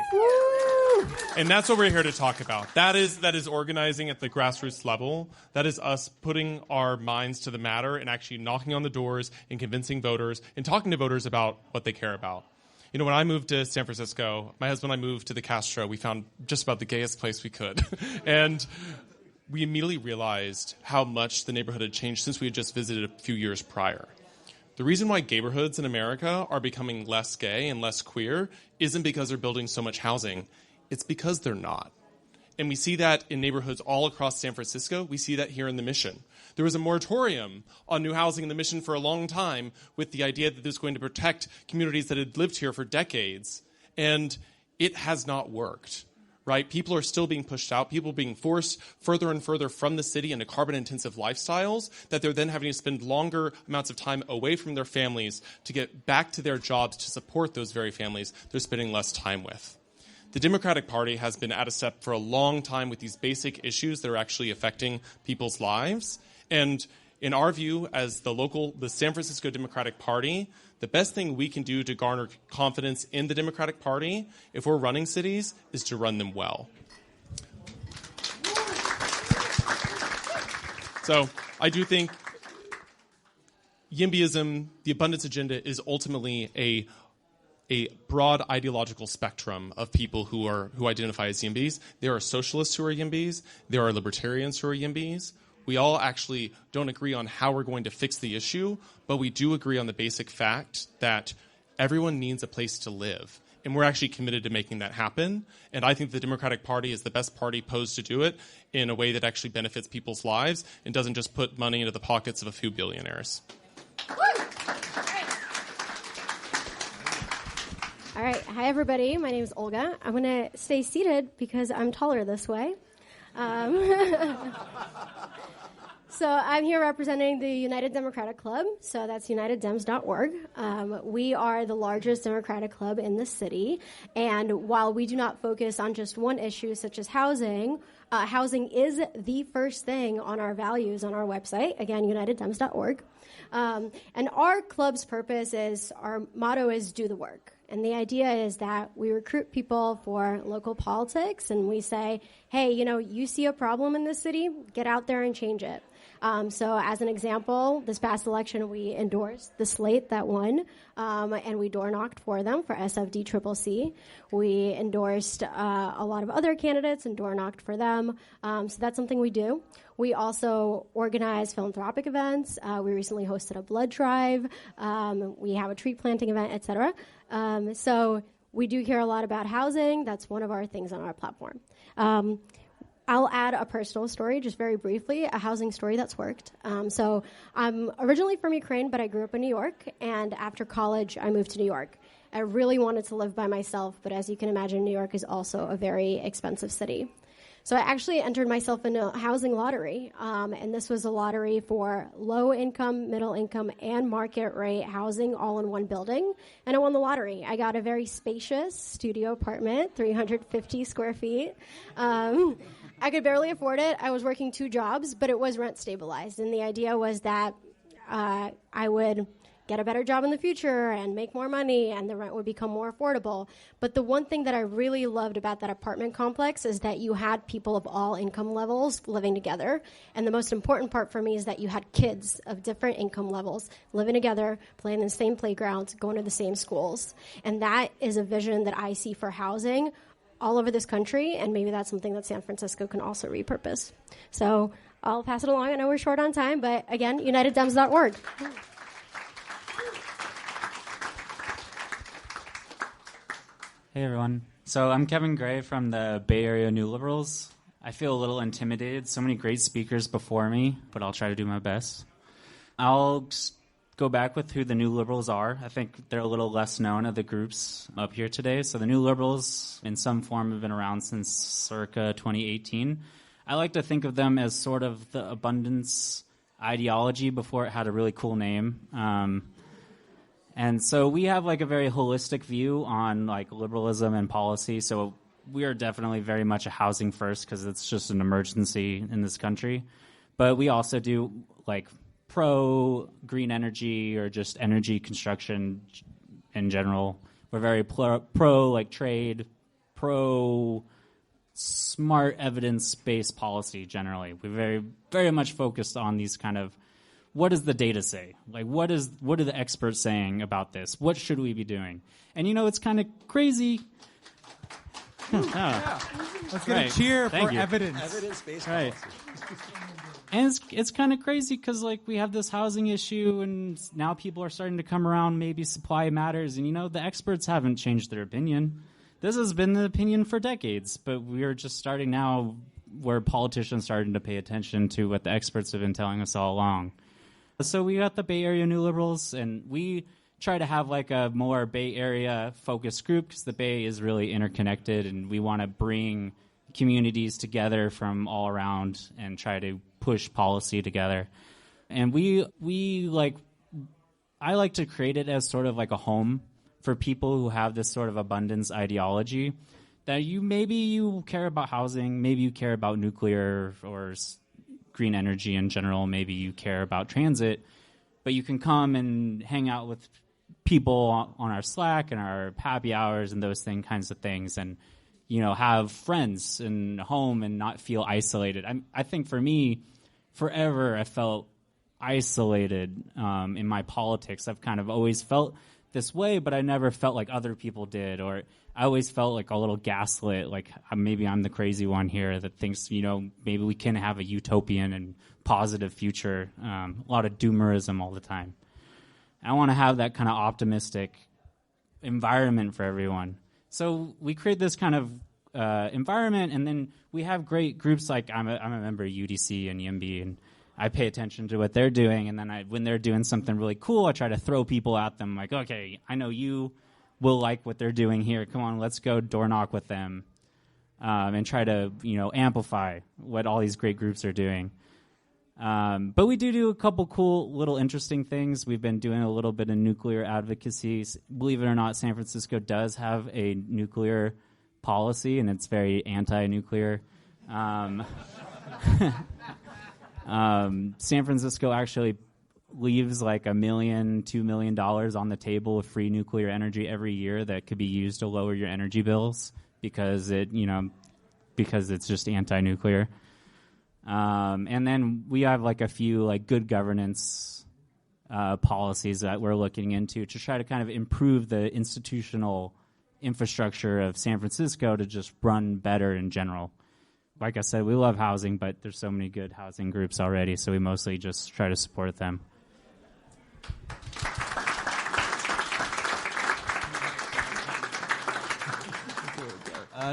And that's what we're here to talk about. That is organizing at the grassroots level. That is us putting our minds to the matter and actually knocking on the doors and convincing voters and talking to voters about what they care about. You know, when I moved to San Francisco, my husband and I moved to the Castro. We found just about the gayest place we could. And we immediately realized how much the neighborhood had changed since we had just visited a few years prior. The reason why neighborhoods in America are becoming less gay and less queer isn't because they're building so much housing. It's because they're not. And we see that in neighborhoods all across San Francisco. We see that here in the Mission. There was a moratorium on new housing in the Mission for a long time with the idea that it was going to protect communities that had lived here for decades. And it has not worked, right? People are still being pushed out. People are being forced further and further from the city into carbon-intensive lifestyles that they're then having to spend longer amounts of time away from their families to get back to their jobs to support those very families they're spending less time with. The Democratic Party has been out of step for a long time with these basic issues that are actually affecting people's lives. And in our view, as the San Francisco Democratic Party, the best thing we can do to garner confidence in the Democratic Party, if we're running cities, is to run them well. So I do think YIMBYism, the abundance agenda, is ultimately a broad ideological spectrum of people who identify as YIMBYs. There are socialists who are YIMBYs. There are libertarians who are YIMBYs. We all actually don't agree on how we're going to fix the issue, but we do agree on the basic fact that everyone needs a place to live. And we're actually committed to making that happen. And I think the Democratic Party is the best party posed to do it in a way that actually benefits people's lives and doesn't just put money into the pockets of a few billionaires. All right. Hi, everybody. My name is Olga. I'm going to stay seated because I'm taller this way. So I'm here representing the United Democratic Club. So that's uniteddems.org. We are the largest Democratic club in the city. And while we do not focus on just one issue, such as housing, housing is the first thing on our values on our website. Again, uniteddems.org. And our club's purpose is, our motto is do the work. And the idea is that we recruit people for local politics and we say, hey, you see a problem in this city, get out there and change it. So as an example, this past election, we endorsed the slate that won, and we door knocked for them for SFD-CCC. We endorsed a lot of other candidates and door knocked for them. So that's something we do. We also organize philanthropic events. We recently hosted a blood drive. We have a tree planting event, et cetera. So we do care a lot about housing. That's one of our things on our platform. I'll add a personal story, just very briefly, a housing story that's worked. So I'm originally from Ukraine, but I grew up in New York, and after college, I moved to New York. I really wanted to live by myself, but as you can imagine, New York is also a very expensive city. So I actually entered myself in a housing lottery, and this was a lottery for low-income, middle-income, and market-rate housing all in one building, and I won the lottery. I got a very spacious studio apartment, 350 square feet. I could barely afford it. I was working 2 jobs, but it was rent stabilized. And the idea was that I would get a better job in the future and make more money and the rent would become more affordable. But the one thing that I really loved about that apartment complex is that you had people of all income levels living together. And the most important part for me is that you had kids of different income levels living together, playing in the same playgrounds, going to the same schools. And that is a vision that I see for housing all over this country, and maybe that's something that San Francisco can also repurpose. So I'll pass it along. I know we're short on time, but again, uniteddems.org. Hey, everyone. So I'm Kevin Gray from the Bay Area New Liberals. I feel a little intimidated. So many great speakers before me, but I'll try to do my best. I'll just go back with who the New Liberals are. I think they're a little less known of the groups up here today. So the New Liberals, in some form, have been around since circa 2018. I like to think of them as sort of the abundance ideology before it had a really cool name. And so we have like a very holistic view on like liberalism and policy. So we are definitely very much a housing first because it's just an emergency in this country. But we also do like pro green energy or just energy construction in general. We're very pro like trade, pro smart evidence-based policy generally. We're very, very much focused on these kind of, what does the data say? Like, what are the experts saying about this? What should we be doing? And it's kind of crazy. Yeah. Let's get a cheer for evidence. Evidence-based right. policy. And it's kind of crazy because we have this housing issue, and now people are starting to come around. Maybe supply matters, and the experts haven't changed their opinion. This has been the opinion for decades, but we're just starting now where politicians starting to pay attention to what the experts have been telling us all along. So we got the Bay Area New Liberals, and we try to have a more Bay Area focused group because the Bay is really interconnected, and we want to bring communities together from all around and try to push policy together. And I like to create it as sort of like a home for people who have this sort of abundance ideology that maybe you care about housing, maybe you care about nuclear or green energy in general, maybe you care about transit, but you can come and hang out with people on our Slack and our happy hours and those kinds of things, and have friends and home and not feel isolated. I think for me, forever I felt isolated in my politics. I've kind of always felt this way, but I never felt like other people did, or I always felt like a little gaslit, like maybe I'm the crazy one here that thinks, maybe we can have a utopian and positive future. A lot of doomerism all the time. I want to have that kind of optimistic environment for everyone. So we create this kind of environment, and then we have great groups like I'm a member of UDC and YIMBY, and I pay attention to what they're doing, and then when they're doing something really cool, I try to throw people at them like, okay, I know you will like what they're doing here. Come on, let's go door knock with them and try to amplify what all these great groups are doing. But we do a couple cool little interesting things. We've been doing a little bit of nuclear advocacy. Believe it or not, San Francisco does have a nuclear policy, and it's very anti-nuclear. San Francisco actually leaves like $1 million, $2 million on the table of free nuclear energy every year that could be used to lower your energy bills because it's just anti-nuclear. And then we have like a few like good governance policies that we're looking into to try to kind of improve the institutional infrastructure of San Francisco to just run better in general. Like I said, we love housing, but there's so many good housing groups already, so we mostly just try to support them.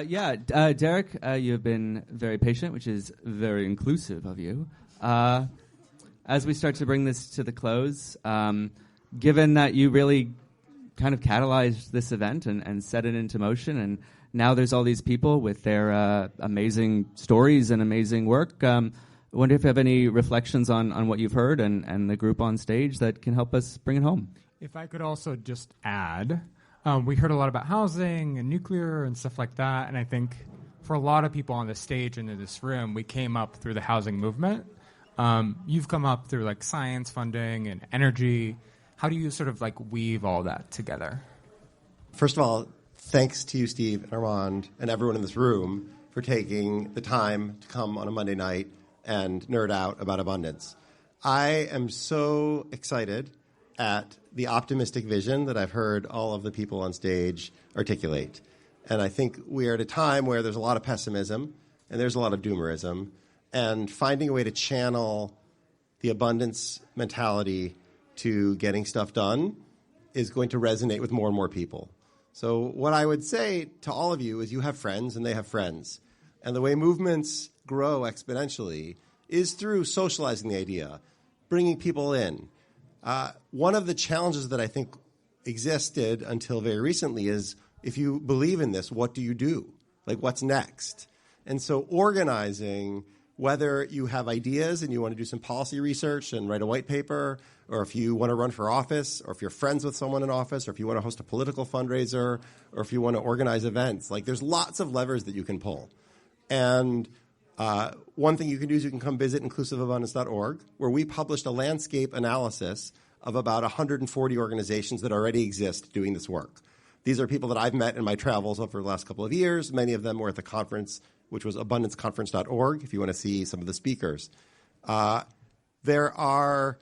Derek, you have been very patient, which is very inclusive of you. As we start to bring this to the close, given that you really kind of catalyzed this event and set it into motion, and now there's all these people with their amazing stories and amazing work, I wonder if you have any reflections on what you've heard and the group on stage that can help us bring it home. If I could also just add, we heard a lot about housing and nuclear and stuff like that, and I think for a lot of people on the stage and in this room, we came up through the housing movement. You've come up through like science funding and energy. How do you sort of like weave all that together? First of all, thanks to you, Steve, and Armand, and everyone in this room for taking the time to come on a Monday night and nerd out about abundance. I am so excited at the optimistic vision that I've heard all of the people on stage articulate. And I think we are at a time where there's a lot of pessimism and there's a lot of doomerism, and finding a way to channel the abundance mentality to getting stuff done is going to resonate with more and more people. So what I would say to all of you is you have friends and they have friends. And the way movements grow exponentially is through socializing the idea, bringing people in. One of the challenges that I think existed until very recently is, if you believe in this, what do you do? Like, what's next? And so organizing whether you have ideas and you want to do some policy research and write a white paper, or if you want to run for office, or if you're friends with someone in office, or if you want to host a political fundraiser, or if you want to organize events. Like, there's lots of levers that you can pull. And one thing you can do is you can come visit inclusiveabundance.org, where we published a landscape analysis of about 140 organizations that already exist doing this work. These are people that I've met in my travels over the last couple of years. Many of them were at the conference, which was abundanceconference.org, if you want to see some of the speakers. There are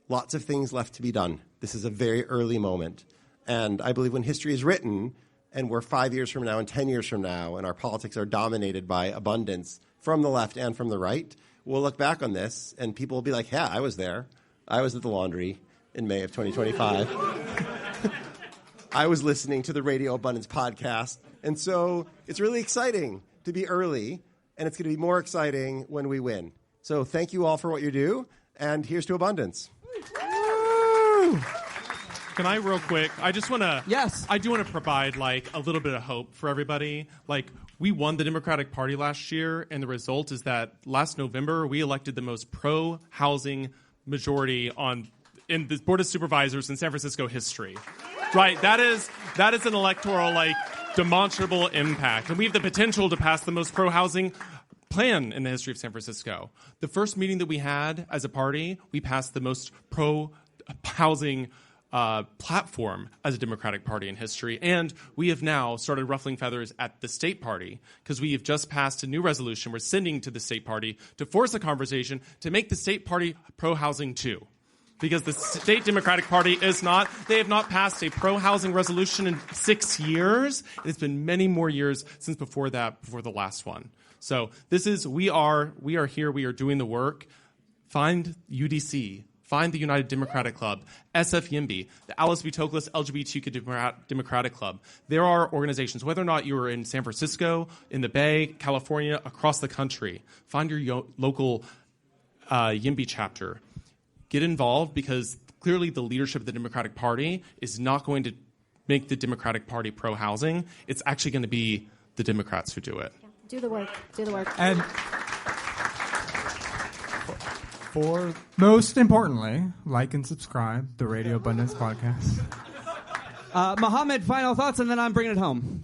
lots of things left to be done. This is a very early moment. And I believe when history is written, and we're 5 years from now and 10 years from now, and our politics are dominated by abundance from the left and from the right, we'll look back on this, and people will be like, yeah, I was there. I was at the laundry in May of 2025. I was listening to the Radio Abundance podcast. And so it's really exciting to be early, and it's going to be more exciting when we win. So thank you all for what you do, and here's to abundance. Can I real quick? I just want to. Yes. I do want to provide like a little bit of hope for everybody. Like, we won the Democratic Party last year, and the result is that last November we elected the most pro-housing majority in the Board of Supervisors in San Francisco history. Right. That is an electoral demonstrable impact, and we have the potential to pass the most pro-housing plan in the history of San Francisco. The first meeting that we had as a party, we passed the most pro-housing platform as a Democratic Party in history, and we have now started ruffling feathers at the state party because we have just passed a new resolution we're sending to the state party to force a conversation to make the state party pro-housing too. Because the state Democratic Party they have not passed a pro-housing resolution in 6 years. It's been many more years since before the last one. So we are here, we are doing the work. Find UDC, find the United Democratic Club, SF YIMBY, the Alice B. Toklas LGBTQ Democratic Club. There are organizations, whether or not you are in San Francisco, in the Bay, California, across the country. Find your local YIMBY chapter. Get involved, because clearly the leadership of the Democratic Party is not going to make the Democratic Party pro-housing. It's actually going to be the Democrats who do it. Do the work. Do the work. And for most importantly, like and subscribe the Radio Abundance podcast. Mohammed, final thoughts, and then I'm bringing it home.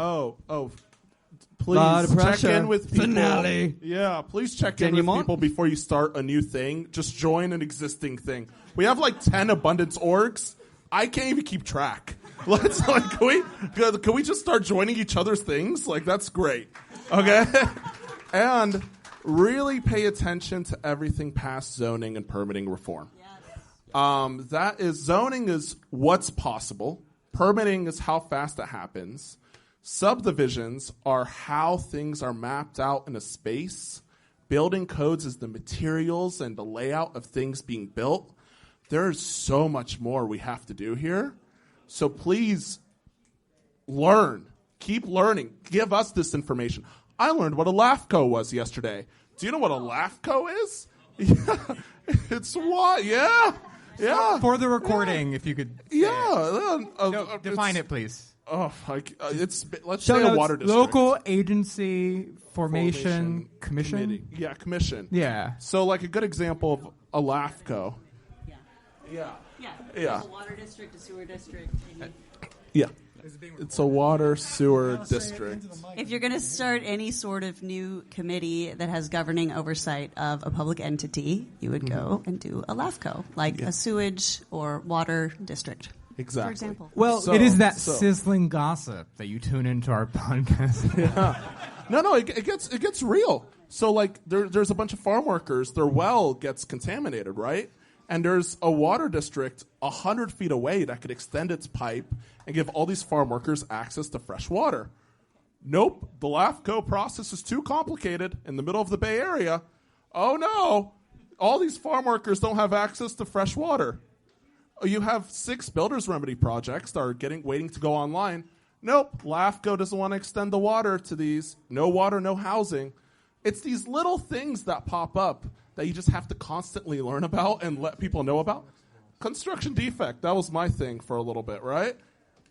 Please check in with people. Finale. Yeah, please check in with people before you start a new thing. Just join an existing thing. We have 10 abundance orgs. I can't even keep track. Can we just start joining each other's things? That's great. Okay? And really pay attention to everything past zoning and permitting reform. Yes. Zoning is what's possible. Permitting is how fast it happens. Subdivisions are how things are mapped out in a space. Building codes is the materials and the layout of things being built. There's so much more we have to do here. So please learn. Keep learning. Give us this information. I learned what a LAFCO was yesterday. Do you know what a LAFCO is? Yeah. It's what? Yeah. Yeah. For the recording, if you could. Define it, please. Let's say a water district. Local agency formation commission. Committee. Yeah, commission. Yeah. So a good example of a LAFCO. Yeah. A water district, a sewer district. Yeah. It's a water sewer district. If you're going to start any sort of new committee that has governing oversight of a public entity, you would go and do a LAFCO, a sewage or water district. Exactly. For example. Well, it is that sizzling gossip that you tune into our podcast. Yeah. No, it gets real. So there's a bunch of farm workers, their well gets contaminated, right? And there's a water district 100 feet away that could extend its pipe and give all these farm workers access to fresh water. Nope, the LAFCO process is too complicated in the middle of the Bay Area. Oh no, all these farm workers don't have access to fresh water. You have 6 builders remedy projects that are waiting to go online. Nope, LAFCO doesn't want to extend the water to these. No water, no housing. It's these little things that pop up that you just have to constantly learn about and let people know about. Construction defect, that was my thing for a little bit, right?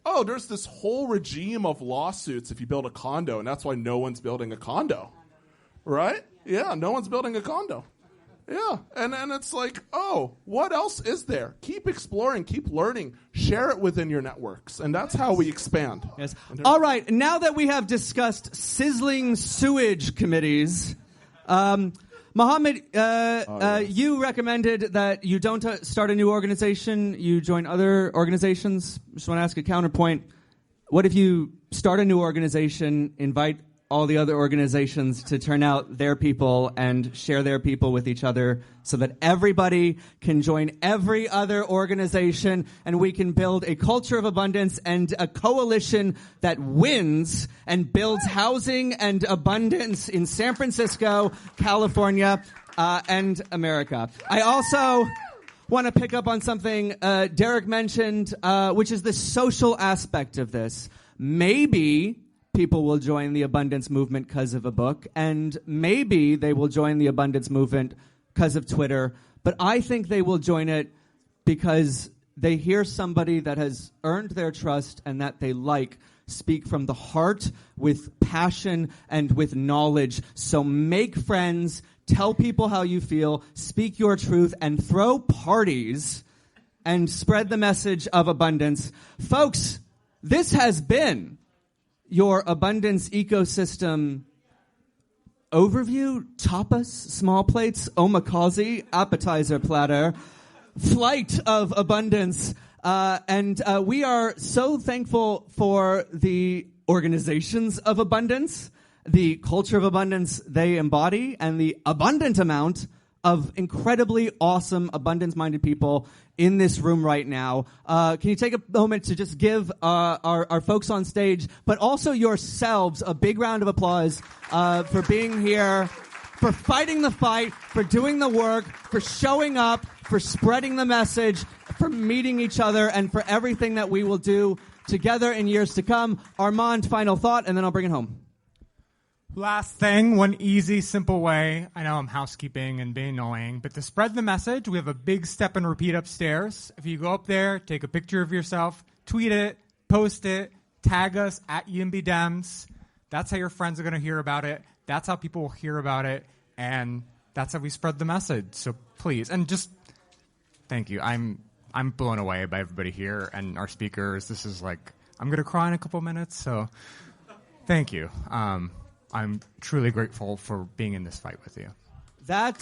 Oh, there's this whole regime of lawsuits if you build a condo, and that's why no one's building a condo. right? Yeah, no one's building a condo. Yeah, and it's like, oh, what else is there? Keep exploring, keep learning, share it within your networks, and that's how we expand. Yes. All right, now that we have discussed sizzling sewage committees, Mohammed, you recommended that you don't start a new organization, you join other organizations. Just want to ask a counterpoint. What if you start a new organization, invite all the other organizations to turn out their people and share their people with each other so that everybody can join every other organization and we can build a culture of abundance and a coalition that wins and builds housing and abundance in San Francisco, California, and America. I also want to pick up on something Derek mentioned, which is the social aspect of this. Maybe people will join the abundance movement because of a book, and maybe they will join the abundance movement because of Twitter, but I think they will join it because they hear somebody that has earned their trust and that they like speak from the heart with passion and with knowledge. So make friends, tell people how you feel, speak your truth, and throw parties and spread the message of abundance. Folks, this has been your abundance ecosystem overview, tapas, small plates, omakase, appetizer platter, flight of abundance. And we are so thankful for the organizations of abundance, the culture of abundance they embody, and the abundant amount of incredibly awesome, abundance-minded people in this room right now. Can you take a moment to just give our folks on stage, but also yourselves, a big round of applause for being here, for fighting the fight, for doing the work, for showing up, for spreading the message, for meeting each other, and for everything that we will do together in years to come. Armand, final thought, and then I'll bring it home. Last thing, one easy, simple way. I know I'm housekeeping and being annoying, but to spread the message, we have a big step and repeat upstairs. If you go up there, take a picture of yourself, tweet it, post it, tag us at YIMBY Dems. That's how your friends are going to hear about it. That's how people will hear about it, and that's how we spread the message. So please, and just thank you. I'm blown away by everybody here and our speakers. This is like, I'm going to cry in a couple minutes, so thank you. I'm truly grateful for being in this fight with you. That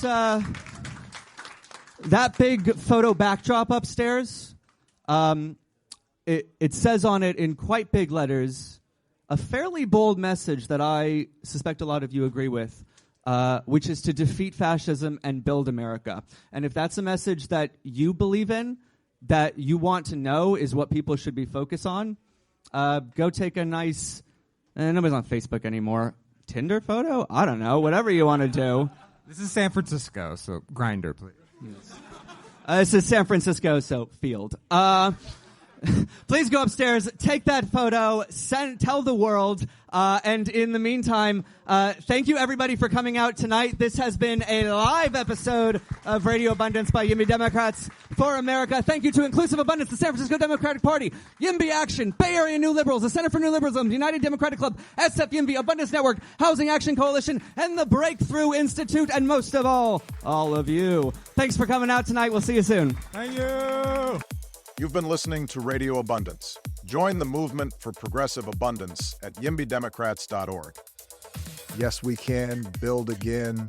big photo backdrop upstairs, it says on it in quite big letters a fairly bold message that I suspect a lot of you agree with, which is to defeat fascism and build America. And if that's a message that you believe in, that you want to know is what people should be focused on, go take a nice, nobody's on Facebook anymore, Tinder photo? I don't know. Whatever you want to do. This is San Francisco, so Grindr, please. Yes. This is San Francisco, so field. Please go upstairs, take that photo, tell the world, and in the meantime, thank you everybody for coming out tonight. This has been a live episode of Radio Abundance by YIMBY Democrats for America. Thank you to Inclusive Abundance, the San Francisco Democratic Party, YIMBY Action, Bay Area New Liberals, the Center for New Liberalism, the United Democratic Club, SF YIMBY, Abundance Network, Housing Action Coalition, and the Breakthrough Institute, and most of all of you. Thanks for coming out tonight. We'll see you soon. Thank you. You've been listening to Radio Abundance. Join the movement for progressive abundance at yimbydemocrats.org. Yes, we can build again.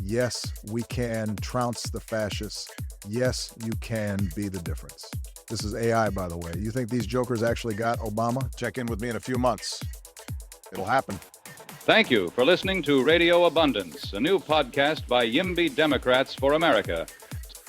Yes, we can trounce the fascists. Yes, you can be the difference. This is AI, by the way. You think these jokers actually got Obama? Check in with me in a few months. It'll happen. Thank you for listening to Radio Abundance, a new podcast by YIMBY Democrats for America.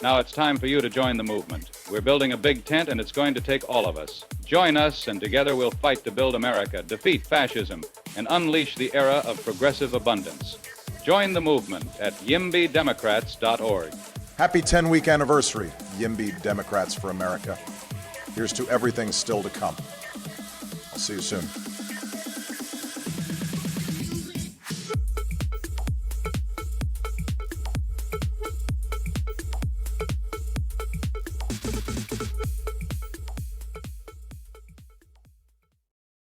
Now it's time for you to join the movement. We're building a big tent, and it's going to take all of us. Join us, and together we'll fight to build America, defeat fascism, and unleash the era of progressive abundance. Join the movement at yimbydemocrats.org. Happy 10-week anniversary, YIMBY Democrats for America. Here's to everything still to come. I'll see you soon.